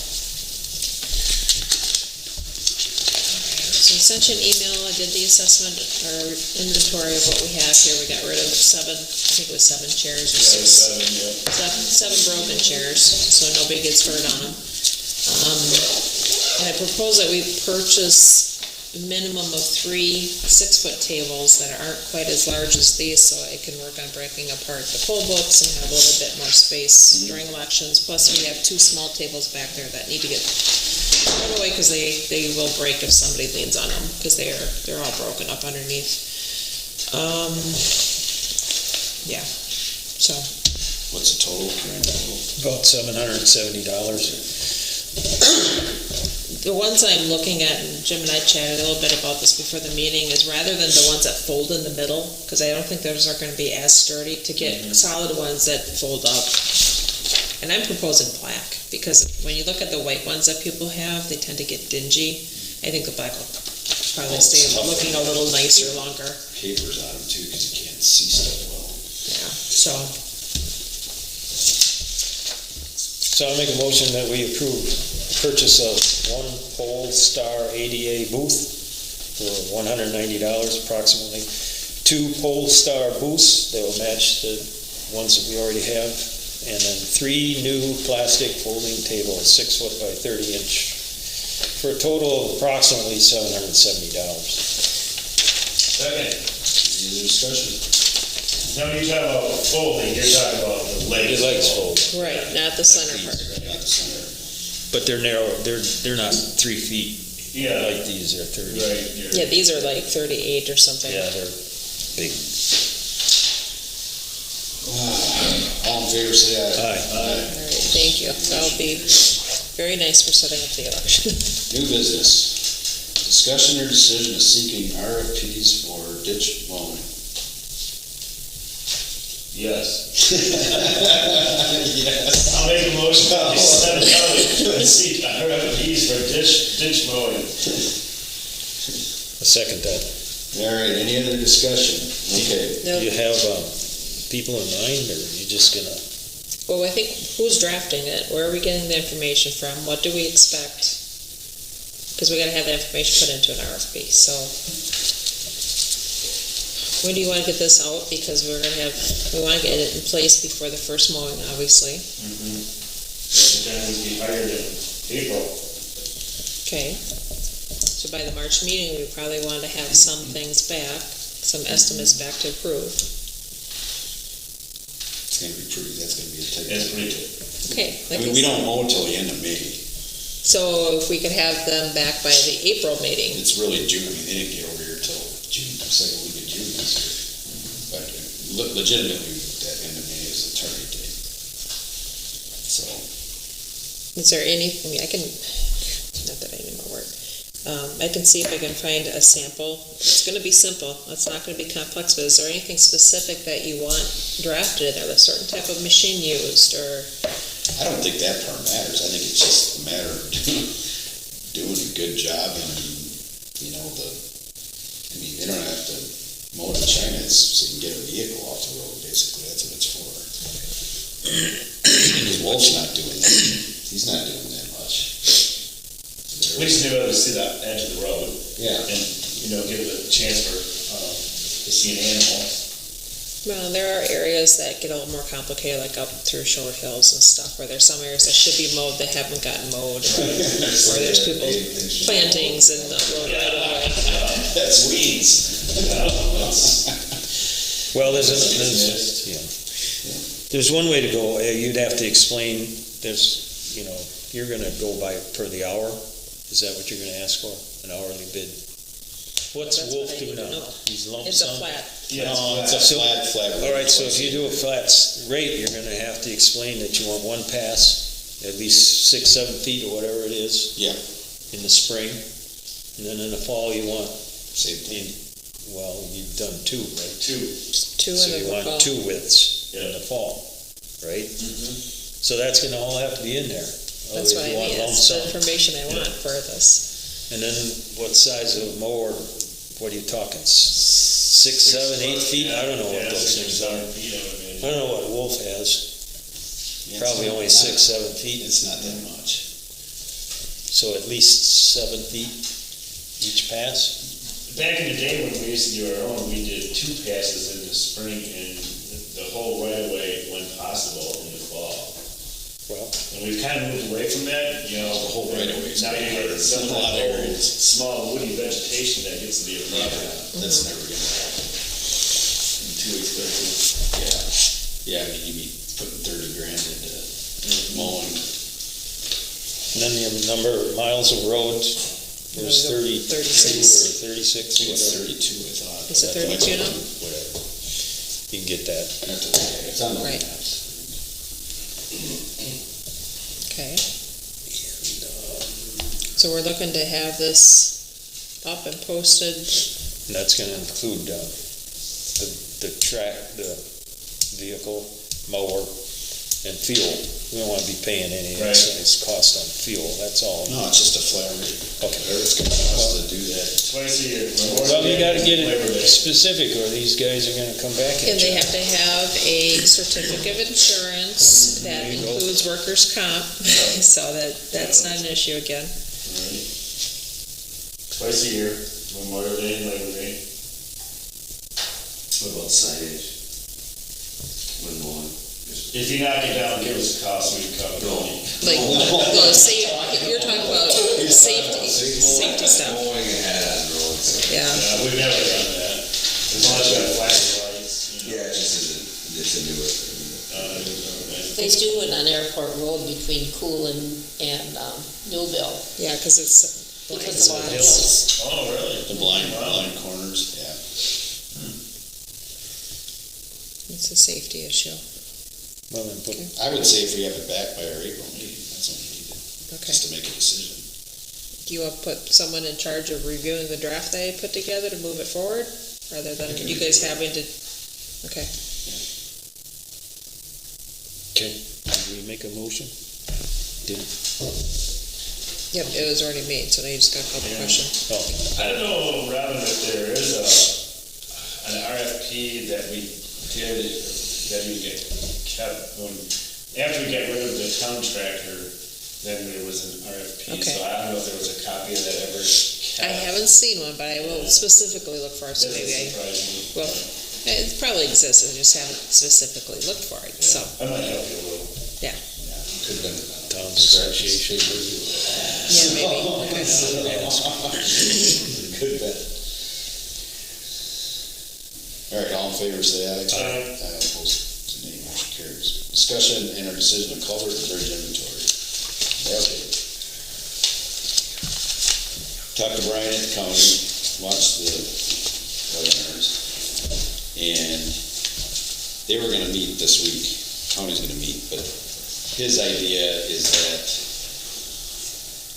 So I sent you an email. I did the assessment or inventory of what we have here. We got rid of I think it was 7 chairs or 6. Seven broken chairs, so nobody gets hurt on them. And I propose that we purchase a minimum of 3 6-foot tables that aren't quite as large as these, so I can work on breaking apart the poll books and have a little bit more space during elections. Plus, we have 2 small tables back there that need to get thrown away because they will break if somebody leans on them, because they're all broken up underneath. Yeah, so. What's the total? Grand total? About $770. The ones I'm looking at, and Jim and I chatted a little bit about this before the meeting, is rather than the ones that fold in the middle, because I don't think those are going to be as sturdy, to get solid ones that fold up And I'm proposing black, because when you look at the white ones that people have, they tend to get dingy. I think the black will probably stay looking a little nicer longer. Papers on them too, because you can't see stuff well. Yeah, so, So I'll make a motion that we approve the purchase of one Polestar ADA booth for $190 approximately. 2 Polestar booths that will match the ones that we already have. And then 3 new plastic folding tables, 6 foot by 30 inch, for a total of approximately $770. Second. Any other discussion? Now, when you talk about folding, you're talking about the legs. The legs fold, right, not the center part. Not the center. but they're narrow, they're not 3 feet Yeah, like these, they're 30. right. Yeah, these are like 38 or something. Yeah, they're big. All in favor, say aye. Aye. All right, thank you. That'll be very nice for setting up the election. New business. Discussion or decision of seeking RFPs for ditch mowing. Yes. Yes. I'll make a motion to set it out and seek RFPs for ditch mowing. A second that. All right, any other discussion? Okay. No, Do you have people in mind, or are you just gonna? well, I think, who's drafting it? Where are we getting the information from? What do we expect? Because we gotta have that information put into an RFP, so. When do you wanna get this out? Because we wanna get it in place before the first mowing, obviously. And then we'd be hired in April. Okay. So by the March meeting, we probably want to have some things back, some estimates back to approve. It's gonna be pretty, that's gonna be a tight. That's pretty good. Okay. I mean, we don't mow till the end of May. So if we could have them back by the April meeting. It's really June, I mean, they didn't get over here till June, second week of June this year. But legitimately, that end of May is the target date. So, Is there anything, I can, not that I need more work. I can see if I can find a sample. It's gonna be simple, it's not gonna be complex, but is there anything specific that you want drafted in there? A certain type of machine used, or, I don't think that part matters, I think it's just a matter of doing a good job and, you know, I mean, they don't have to mow to China, it's so you can get a vehicle off the road, basically, that's what it's for. Because Wolf's not doing that, he's not doing that much. We just need to see that edge of the road Yeah. and, give it a chance for, to see an animal. well, there are areas that get a little more complicated, like up through Short Hills and stuff, where there's some areas that should be mowed that haven't gotten mowed. Or there's people plantings in the road right away. That's weeds. Well, there's one way to go. You'd have to explain. You're going to go by per the hour. Is that what you're going to ask for? An hourly bid? What's That's Wolf what I do need to now? know. He's lump It's a sum? flat. Yeah, No, it's a flat. All right, so if you do a flat rate, you're going to have to explain that you want one pass, at least 6-7 feet or whatever it is. Yeah. In the spring, and then in the fall you want. Same thing. Well, you've done 2, right? Two. Two So in you the want fall. 2 widths in Yeah. the fall, right? Mm-hmm. So that's going to all have to be in there. That's what I Otherwise you want mean, lump it's the sum. information I want for this. And then what size of mower, what are you talking, 6, 7, 8 feet? I don't know what Yeah, those 6 things or are. 7 feet, I would I imagine. don't know what Wolf has, Yeah, probably it's only not- 6, 7 feet, It's not that much. so at least 7 feet each pass? Back in the day when we used to do our own, we did 2 passes in the spring and the whole right of way when possible in the fall. Well, And we've kind of moved away from that, The whole right-of-way is Now you get some of a lot that bigger. old, small woody vegetation that gets to be a Yeah, problem. that's never gonna happen. Too expensive. Yeah, I mean, you'd be putting 30 grand into mowing. and then the number of miles of road was 32 or 36. 36, I think it's whatever. 32, I thought. Is it 32 now? Whatever. You can get that. I have to look at it. It's on the Right. maps. Okay. So we're looking to have this up and posted. And that's gonna include the track, the vehicle, mower, And fuel, we don't wanna be paying any Right. excise cost on fuel, that's all. No, it's just a flat rate. Okay. Whatever it's gonna cost to do that. Twice a year. Well, you gotta get Labor Day. it specific, or these guys are gonna come back And and they check. have to have a certificate of insurance that There you go. includes workers' comp, so that's not an issue again. Right. Twice a year, Memorial Day and Labor Day. What about signage? When one, If you knock it down, give us a cost, we can cover it. Like, well, you're talking about safety stuff. Going ahead on roads. Yeah, Yeah, we've never done that. As long as you have flashing lights, you know. Yeah, it just isn't, it's a newer thing. They do it on Airport Road between Cool and Newville. yeah, because it's blind Because of all the spots. hills. Oh, really? The blind Wow. corners, yeah. It's a safety issue. Well, then put, I would say if we have it back by our April meeting, that's what we need, Okay. just to make a decision. Do you want to put someone in charge of reviewing the draft they put together to move it forward, rather than you guys having to, okay. okay, did we make a motion? Didn't, Yep, it was already made, so now you just got a couple Yeah. questions. oh, I don't know, Robin, if there is an RFP that we did, that we kept, after we got rid of the contractor, then there was an RFP, Okay. so I don't know if there was a copy of that ever kept. I haven't seen one, but I will specifically look for it, so Doesn't maybe surprise me. well, it probably exists, I just haven't specifically looked for it, so. I might help you a little. Yeah. Could have been. Towns Association. Yeah, maybe, okay. Could have been. All right, all in favor, say aye. Aye. Opposed, nay, motion carries. Discussion and our decision to culvert the bridge inventory. Okay. Talked to Brian at the county, watched the webinars, and they were gonna meet this week. County's gonna meet, but his idea is that,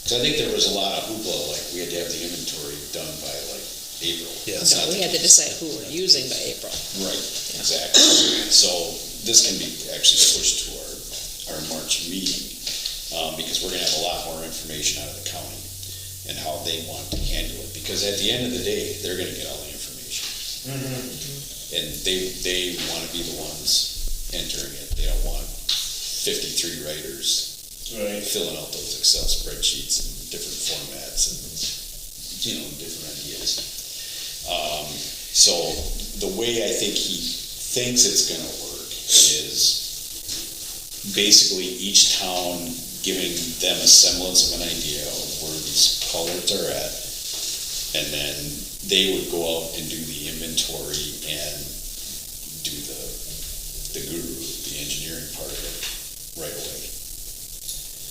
because I think there was a lot of hoopla, like we had to have the inventory done by like April. Yeah. That's No, not we the had to case. decide who we're using by April. Right, exactly. So this can be actually pushed to our March meeting, because we're gonna have a lot more information out of the county and how they want to handle it, because at the end of the day, they're gonna get all the information. And they wanna be the ones entering it, they don't want 53 writers Right. filling out those Excel spreadsheets in different formats and, different ideas. So the way I think he thinks it's gonna work is basically each town giving them a semblance of an idea of where these culverts are at, and then they would go out and do the inventory and do the engineering part of it right away.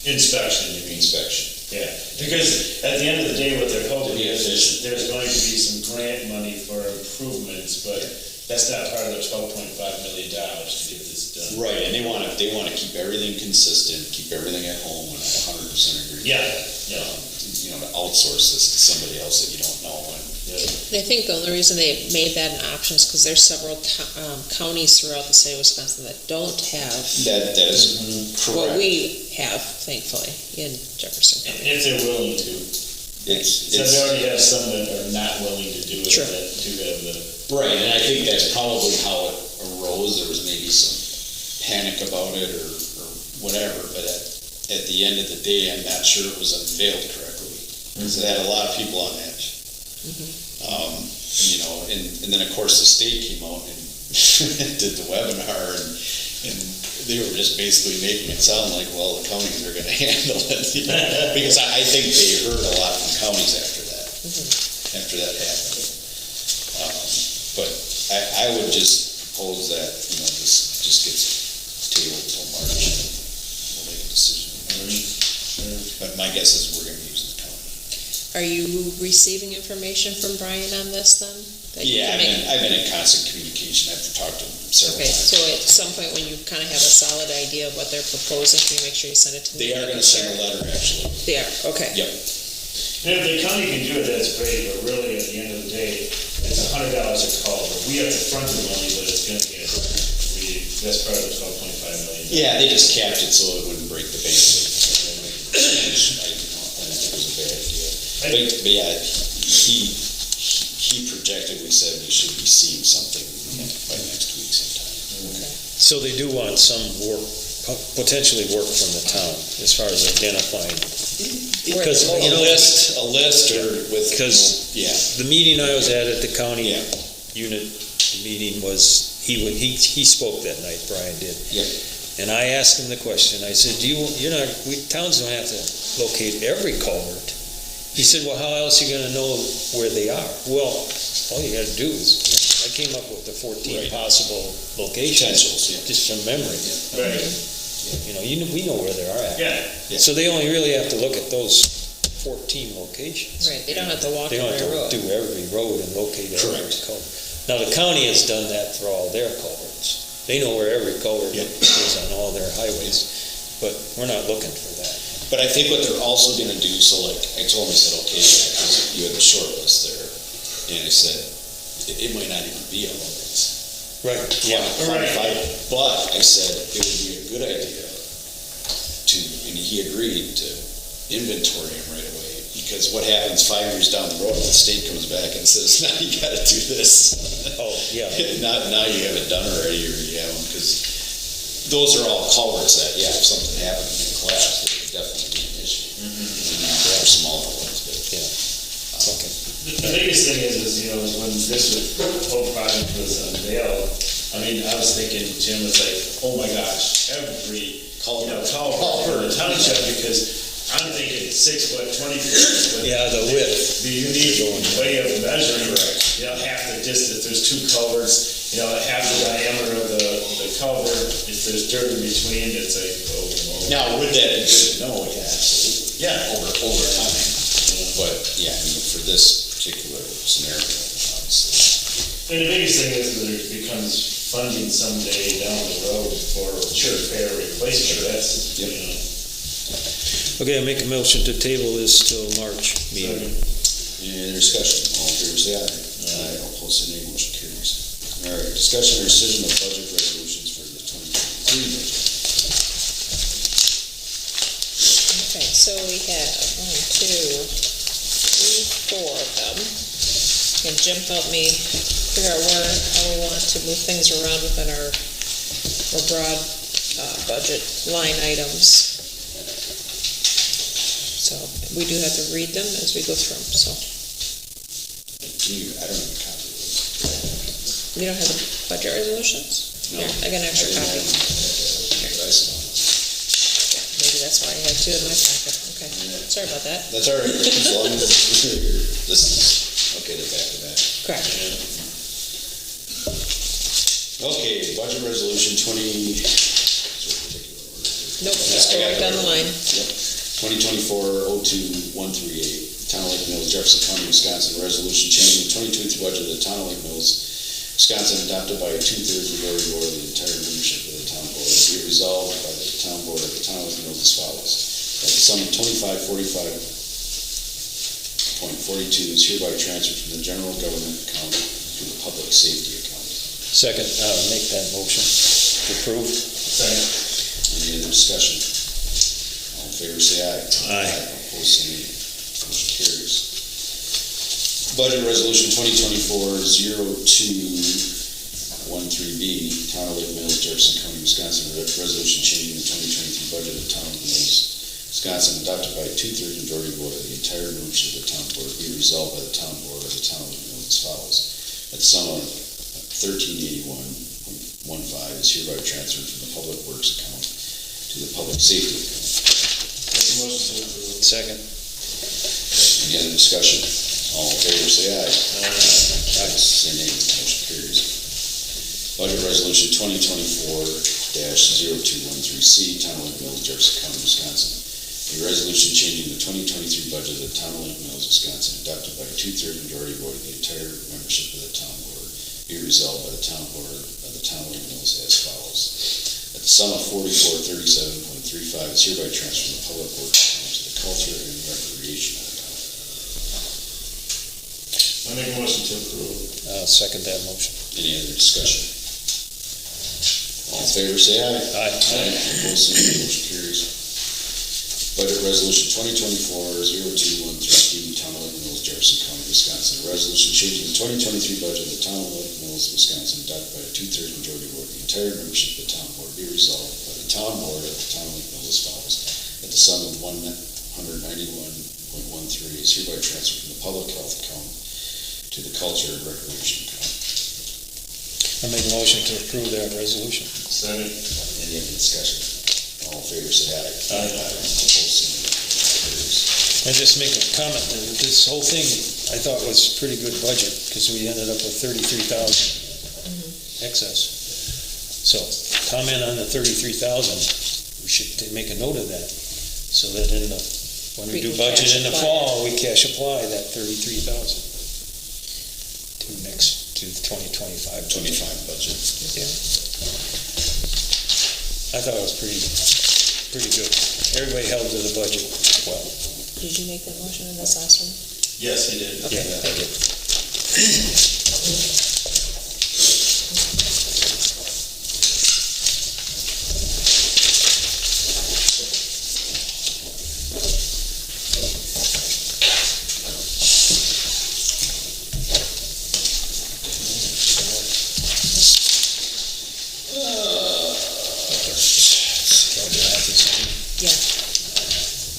Inspection, you mean? Inspection. Yeah, because at the end of the day, what they're hoping To be is efficient. there's going to be some grant money for improvements, but that's not part of the $12.5 million to get this done. Right, and they wanna keep everything consistent, keep everything at home, and I 100% agree. Yeah, with that. yeah. To outsource this to somebody else that you don't know, and And I think the only reason they made that an option is because there's several counties throughout the state of Wisconsin that don't have that is what correct. we have, thankfully, in Jefferson County. If they're willing to. It's, So they already have some that are not willing to do it, Sure. that do have the. right, and I think that's probably how it arose, there was maybe some panic about it or whatever, but at the end of the day, I'm not sure it was unveiled correctly, because it had a lot of people on edge. And then of course the state came out and did the webinar, and they were just basically making it sound like, well, the counties are gonna handle it, because I think they heard a lot from counties after that happened. But I would just propose that, this just gets tabled till March, and we'll make a decision. But my guess is we're gonna use the county. Are you receiving information from Brian on this then? That you Yeah, can make- I've been in constant communication, I've talked to him several Okay, times. so at some point when you kind of have a solid idea of what they're proposing, can you make sure you send it to me? They are gonna send a letter, actually. They are, okay. Yep. And if the county can do it, that's great, but really, at the end of the day, it's $100 a call. We have to front the money, but it's gonna get that's part of the 12.5 million. Yeah, they just capped it so it wouldn't break the bank. I think it was a bad idea. But yeah, he projected, we said we should be seeing something by next week sometime. So they do want some work, potentially work from the town, as far as identifying. Because, you know, A list or with, Because- yeah, the meeting I was at the county yeah, unit meeting was, he spoke that night, Brian did. Yep. And I asked him the question, I said, towns don't have to locate every culvert. He said, well, how else are you gonna know where they are? Well, all you gotta do is, I came up with the 14 Right. possible locations, Potentials, yeah. just from memory. Right, We know where they are at. yeah, So they only really have to look at those 14 locations. Right, they don't have to walk They don't every have road. to do every road and locate every Correct. culvert. Now, the county has done that for all their culverts. They know where every culvert Yep. is on all their highways, but we're not looking for that. but I think what they're also gonna do, so like, I told him, I said, okay, because you had the short list there, and I said, it might not even be all of it. Right. Quantified, but I said, it would be a good idea to, and he agreed to inventory them right away, because what happens 5 years down the road, the state comes back and says, now you gotta do this. Oh, yeah. Now you have it done already, or you have them, because those are all culverts that, yeah, if something happened in the collapse, it would definitely be an issue. And there are smaller ones, but. Okay. the biggest thing is, when this whole project was unveiled, I mean, I was thinking, Jim was like, oh my gosh, every, culvert in the township, because I'm thinking 6 foot, 20 foot. Yeah, the width. The unique way of measuring, half the distance, there's 2 culverts, half the diameter of the culvert, if there's dirt in between, it's like, oh, Now, would that be good to know? Yeah, absolutely. Yeah. Over time. But, yeah, I mean, for this particular scenario, obviously. And the biggest thing is that it becomes funding someday down the road for fair replacement, that's, Yep. Okay, I make a motion to table this till March meeting. Any other discussion? All in favor, say aye. Aye. All opposed, say nay. Motion carries. All right, discussion or decision of budget resolutions for the 2023 budget. Okay, so we have 1, 2, 3, 4 of them. And Jim helped me figure out how we want to move things around within our broad budget line items. So we do have to read them as we go through them, so. I don't have a copy of those. You don't have the budget resolutions? No. Here, I got an extra copy. I saw. Maybe that's why I have 2 in my packet. Okay, sorry about that. That's all right, as long as this is, okay, they're back to back. Correct. Okay, budget resolution 20. Nope, just go right down the line. Yep. 2024-02-138, Town of Lake Mills, Jefferson County, Wisconsin, resolution changing the 2023 budget of the Town of Lake Mills, Wisconsin, adopted by a 2/3 majority vote of the entire membership of the town board. Be it resolved by the town board of the Town of Lake Mills as follows: that the sum of $2545.42 is hereby transferred from the general government account to the public safety account. Second, make that motion. Approved. Any other discussion? All in favor, say aye. Aye. Opposed, say nay. Motion carries. Budget Resolution 2024-02-13B, Town of Lake Mills, Jefferson County, Wisconsin, resolution changing the 2023 budget of the Town of Lake Mills, Wisconsin, adopted by a 2/3 majority vote of the entire membership of the town board, be resolved by the town board of the Town of Lake Mills as follows: that the sum of $1381.15 is hereby transferred from the Public Works account to the Public Safety account. Second. Any other discussion? All in favor, say aye. Aye. Say nay. Motion carries. Budget Resolution 2024-0213C, Town of Lake Mills, Jefferson County, Wisconsin. A resolution changing the 2023 budget of the Town of Lake Mills, Wisconsin, adopted by a 2/3 majority vote of the entire membership of the town board, be resolved by the town board of the Town of Lake Mills as follows: that the sum of $4437.35 is hereby transferred from the Public Works account to the Culture and Recreation account. I make a motion to approve. Second that motion. Any other discussion? in favor, say aye. Aye. Opposed, say no. Motion carries. Budget Resolution 2024-0213, Town of Lake Mills, Jefferson County, Wisconsin. A resolution changing the 2023 budget of the Town of Lake Mills, Wisconsin, adopted by a 2/3 majority vote of the entire membership of the town board. Be resolved by the town board of the Town of Lake Mills as follows: that the sum of $191.13 is hereby transferred from the public health account to the culture and recreation account. I make a motion to approve that resolution. Second. Any other discussion? All in favor, say aye. Aye. Opposed, say no. Carries. I just make a comment, that this whole thing, I thought was pretty good budget, because we ended up with 33,000 excess. So, comment on the 33,000, we should make a note of that, so that when we We do can budget cash in the apply fall, we cash apply that 33,000 to the 2025 budget. 25 budget. I thought it was pretty good. Everybody held to the budget well. Did you make that motion in this last one? Yes, he did. Okay, Yeah. thank you.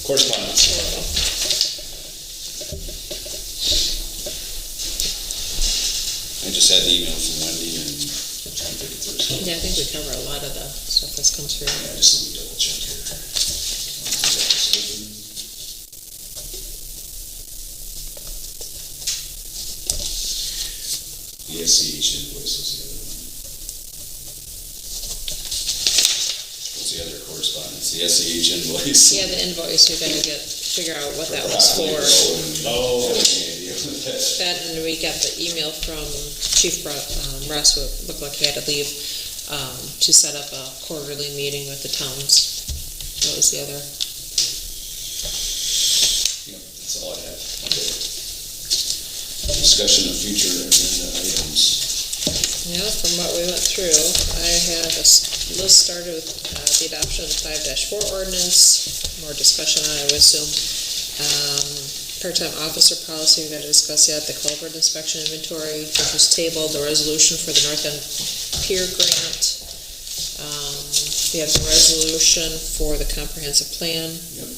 Correspondence. I just had the email from Wendy and trying to pick it through. So Yeah, I think we cover a lot of the stuff that's come through. yeah, just let me double check here. The SCH invoice is the other one. What's the other correspondence? The SCH invoice. Yeah, the invoice, we gotta figure out what that was for. Oh. That, and we got the email from Chief Russ, who looked like he had to leave, to set up a quarterly meeting with the towns. That was the other. Yep, that's all I have. Discussion of future agenda items. Yeah, from what we went through, I have a list started with the adoption of the 5-4 ordinance, more discussion on it, I would assume. Part-time officer policy, we gotta discuss that, the culvert inspection inventory, which was tabled, the resolution for the North End Pier grant. We have the resolution for the comprehensive plan. Yep.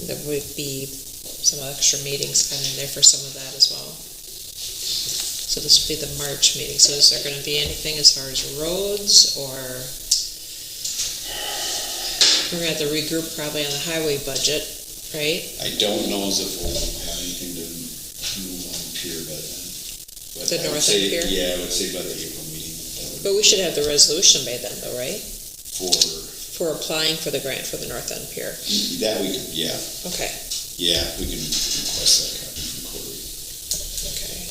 And there would be some extra meetings kind of in there for some of that as well. So this would be the March meeting. So is there going to be anything as far as roads, or we're going to have to regroup probably on the highway budget, right? I don't know as if we'll have anything to move on pier, but The I would North say- End pier? Yeah, I would say by the April meeting. That would But we should have the resolution by then though, right? for For applying for the grant for the North End Pier. that we could, yeah, Okay, we can request that copy from Corey. okay.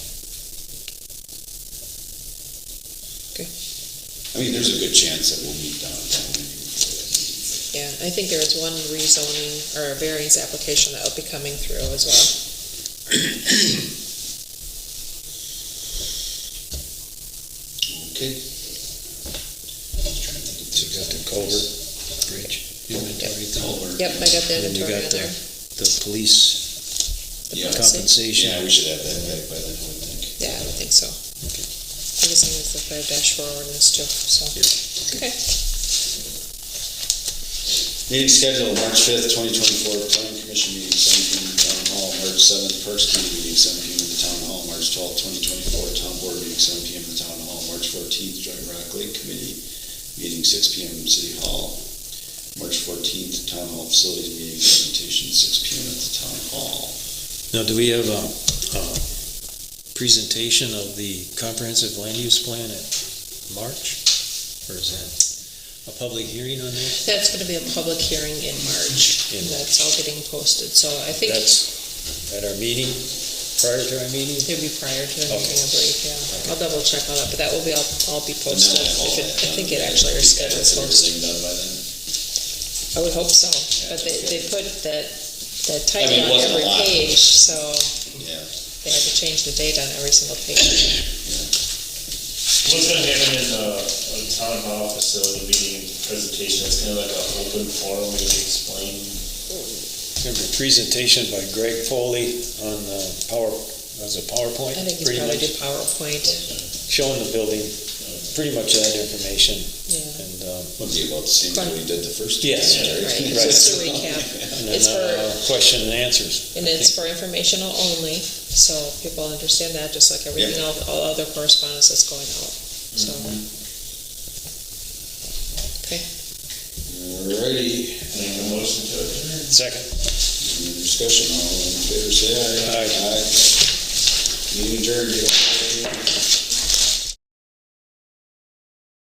I mean, there's a good chance that we'll meet downtown anyway for that meeting. Yeah, I think there is one rezoning or a variance application that will be coming through as well. Okay. So you got the culvert bridge inventory thing. Culvert. Yep, I got the And then you inventory got on there. the police Yeah. compensation. Yeah, we should have that back by then, I would think. Yeah, I would think so. I guess it's the 5-4 ordinance too, so. Okay. Meeting scheduled March 5th, 2024, Planning Commission meeting, 7 p.m. in Town Hall. March 7th, Parks Committee meeting, 7 p.m. in the Town Hall. March 12th, 2024, Town Board meeting, 7 p.m. in the Town Hall. March 14th, Joint Rock Lake Committee meeting, 6 p.m. in City Hall. March 14th, Town Hall Facilities meeting, presentation, 6 p.m. at the Town Hall. Now, do we have a presentation of the comprehensive land use plan at March? Or is that a public hearing on that? That's gonna be a public hearing in March, and that's all getting posted, so I think That's at our meeting, prior to our meeting? it'll be prior to the Okay. meeting, I believe, yeah. I'll double check all that, but that will be all be posted. And then we'll have all If it- that I think done. it actually is scheduled That's to post. everything done by then. I would hope so, but okay. they put that I title mean, it on wasn't a every lot. page, so Yeah. they had to change the date on every single page. what's gonna happen in a town hall facility meeting presentation, it's kind of like an open forum, we can explain. There's a presentation by Greg Foley on PowerPoint. I think he's pretty probably much do PowerPoint, showing the building, pretty much that information. yeah. And, Would be about the same way we did the first. two. Yes. Right, Right. just to recap. and It's then for, question and answers. and it's for informational only, so people understand that, just like everything else, all other correspondence that's going out, so. Alrighty, Make a motion to adjourn. Second. discussion, all in favor, say aye. Aye. Meeting adjourned.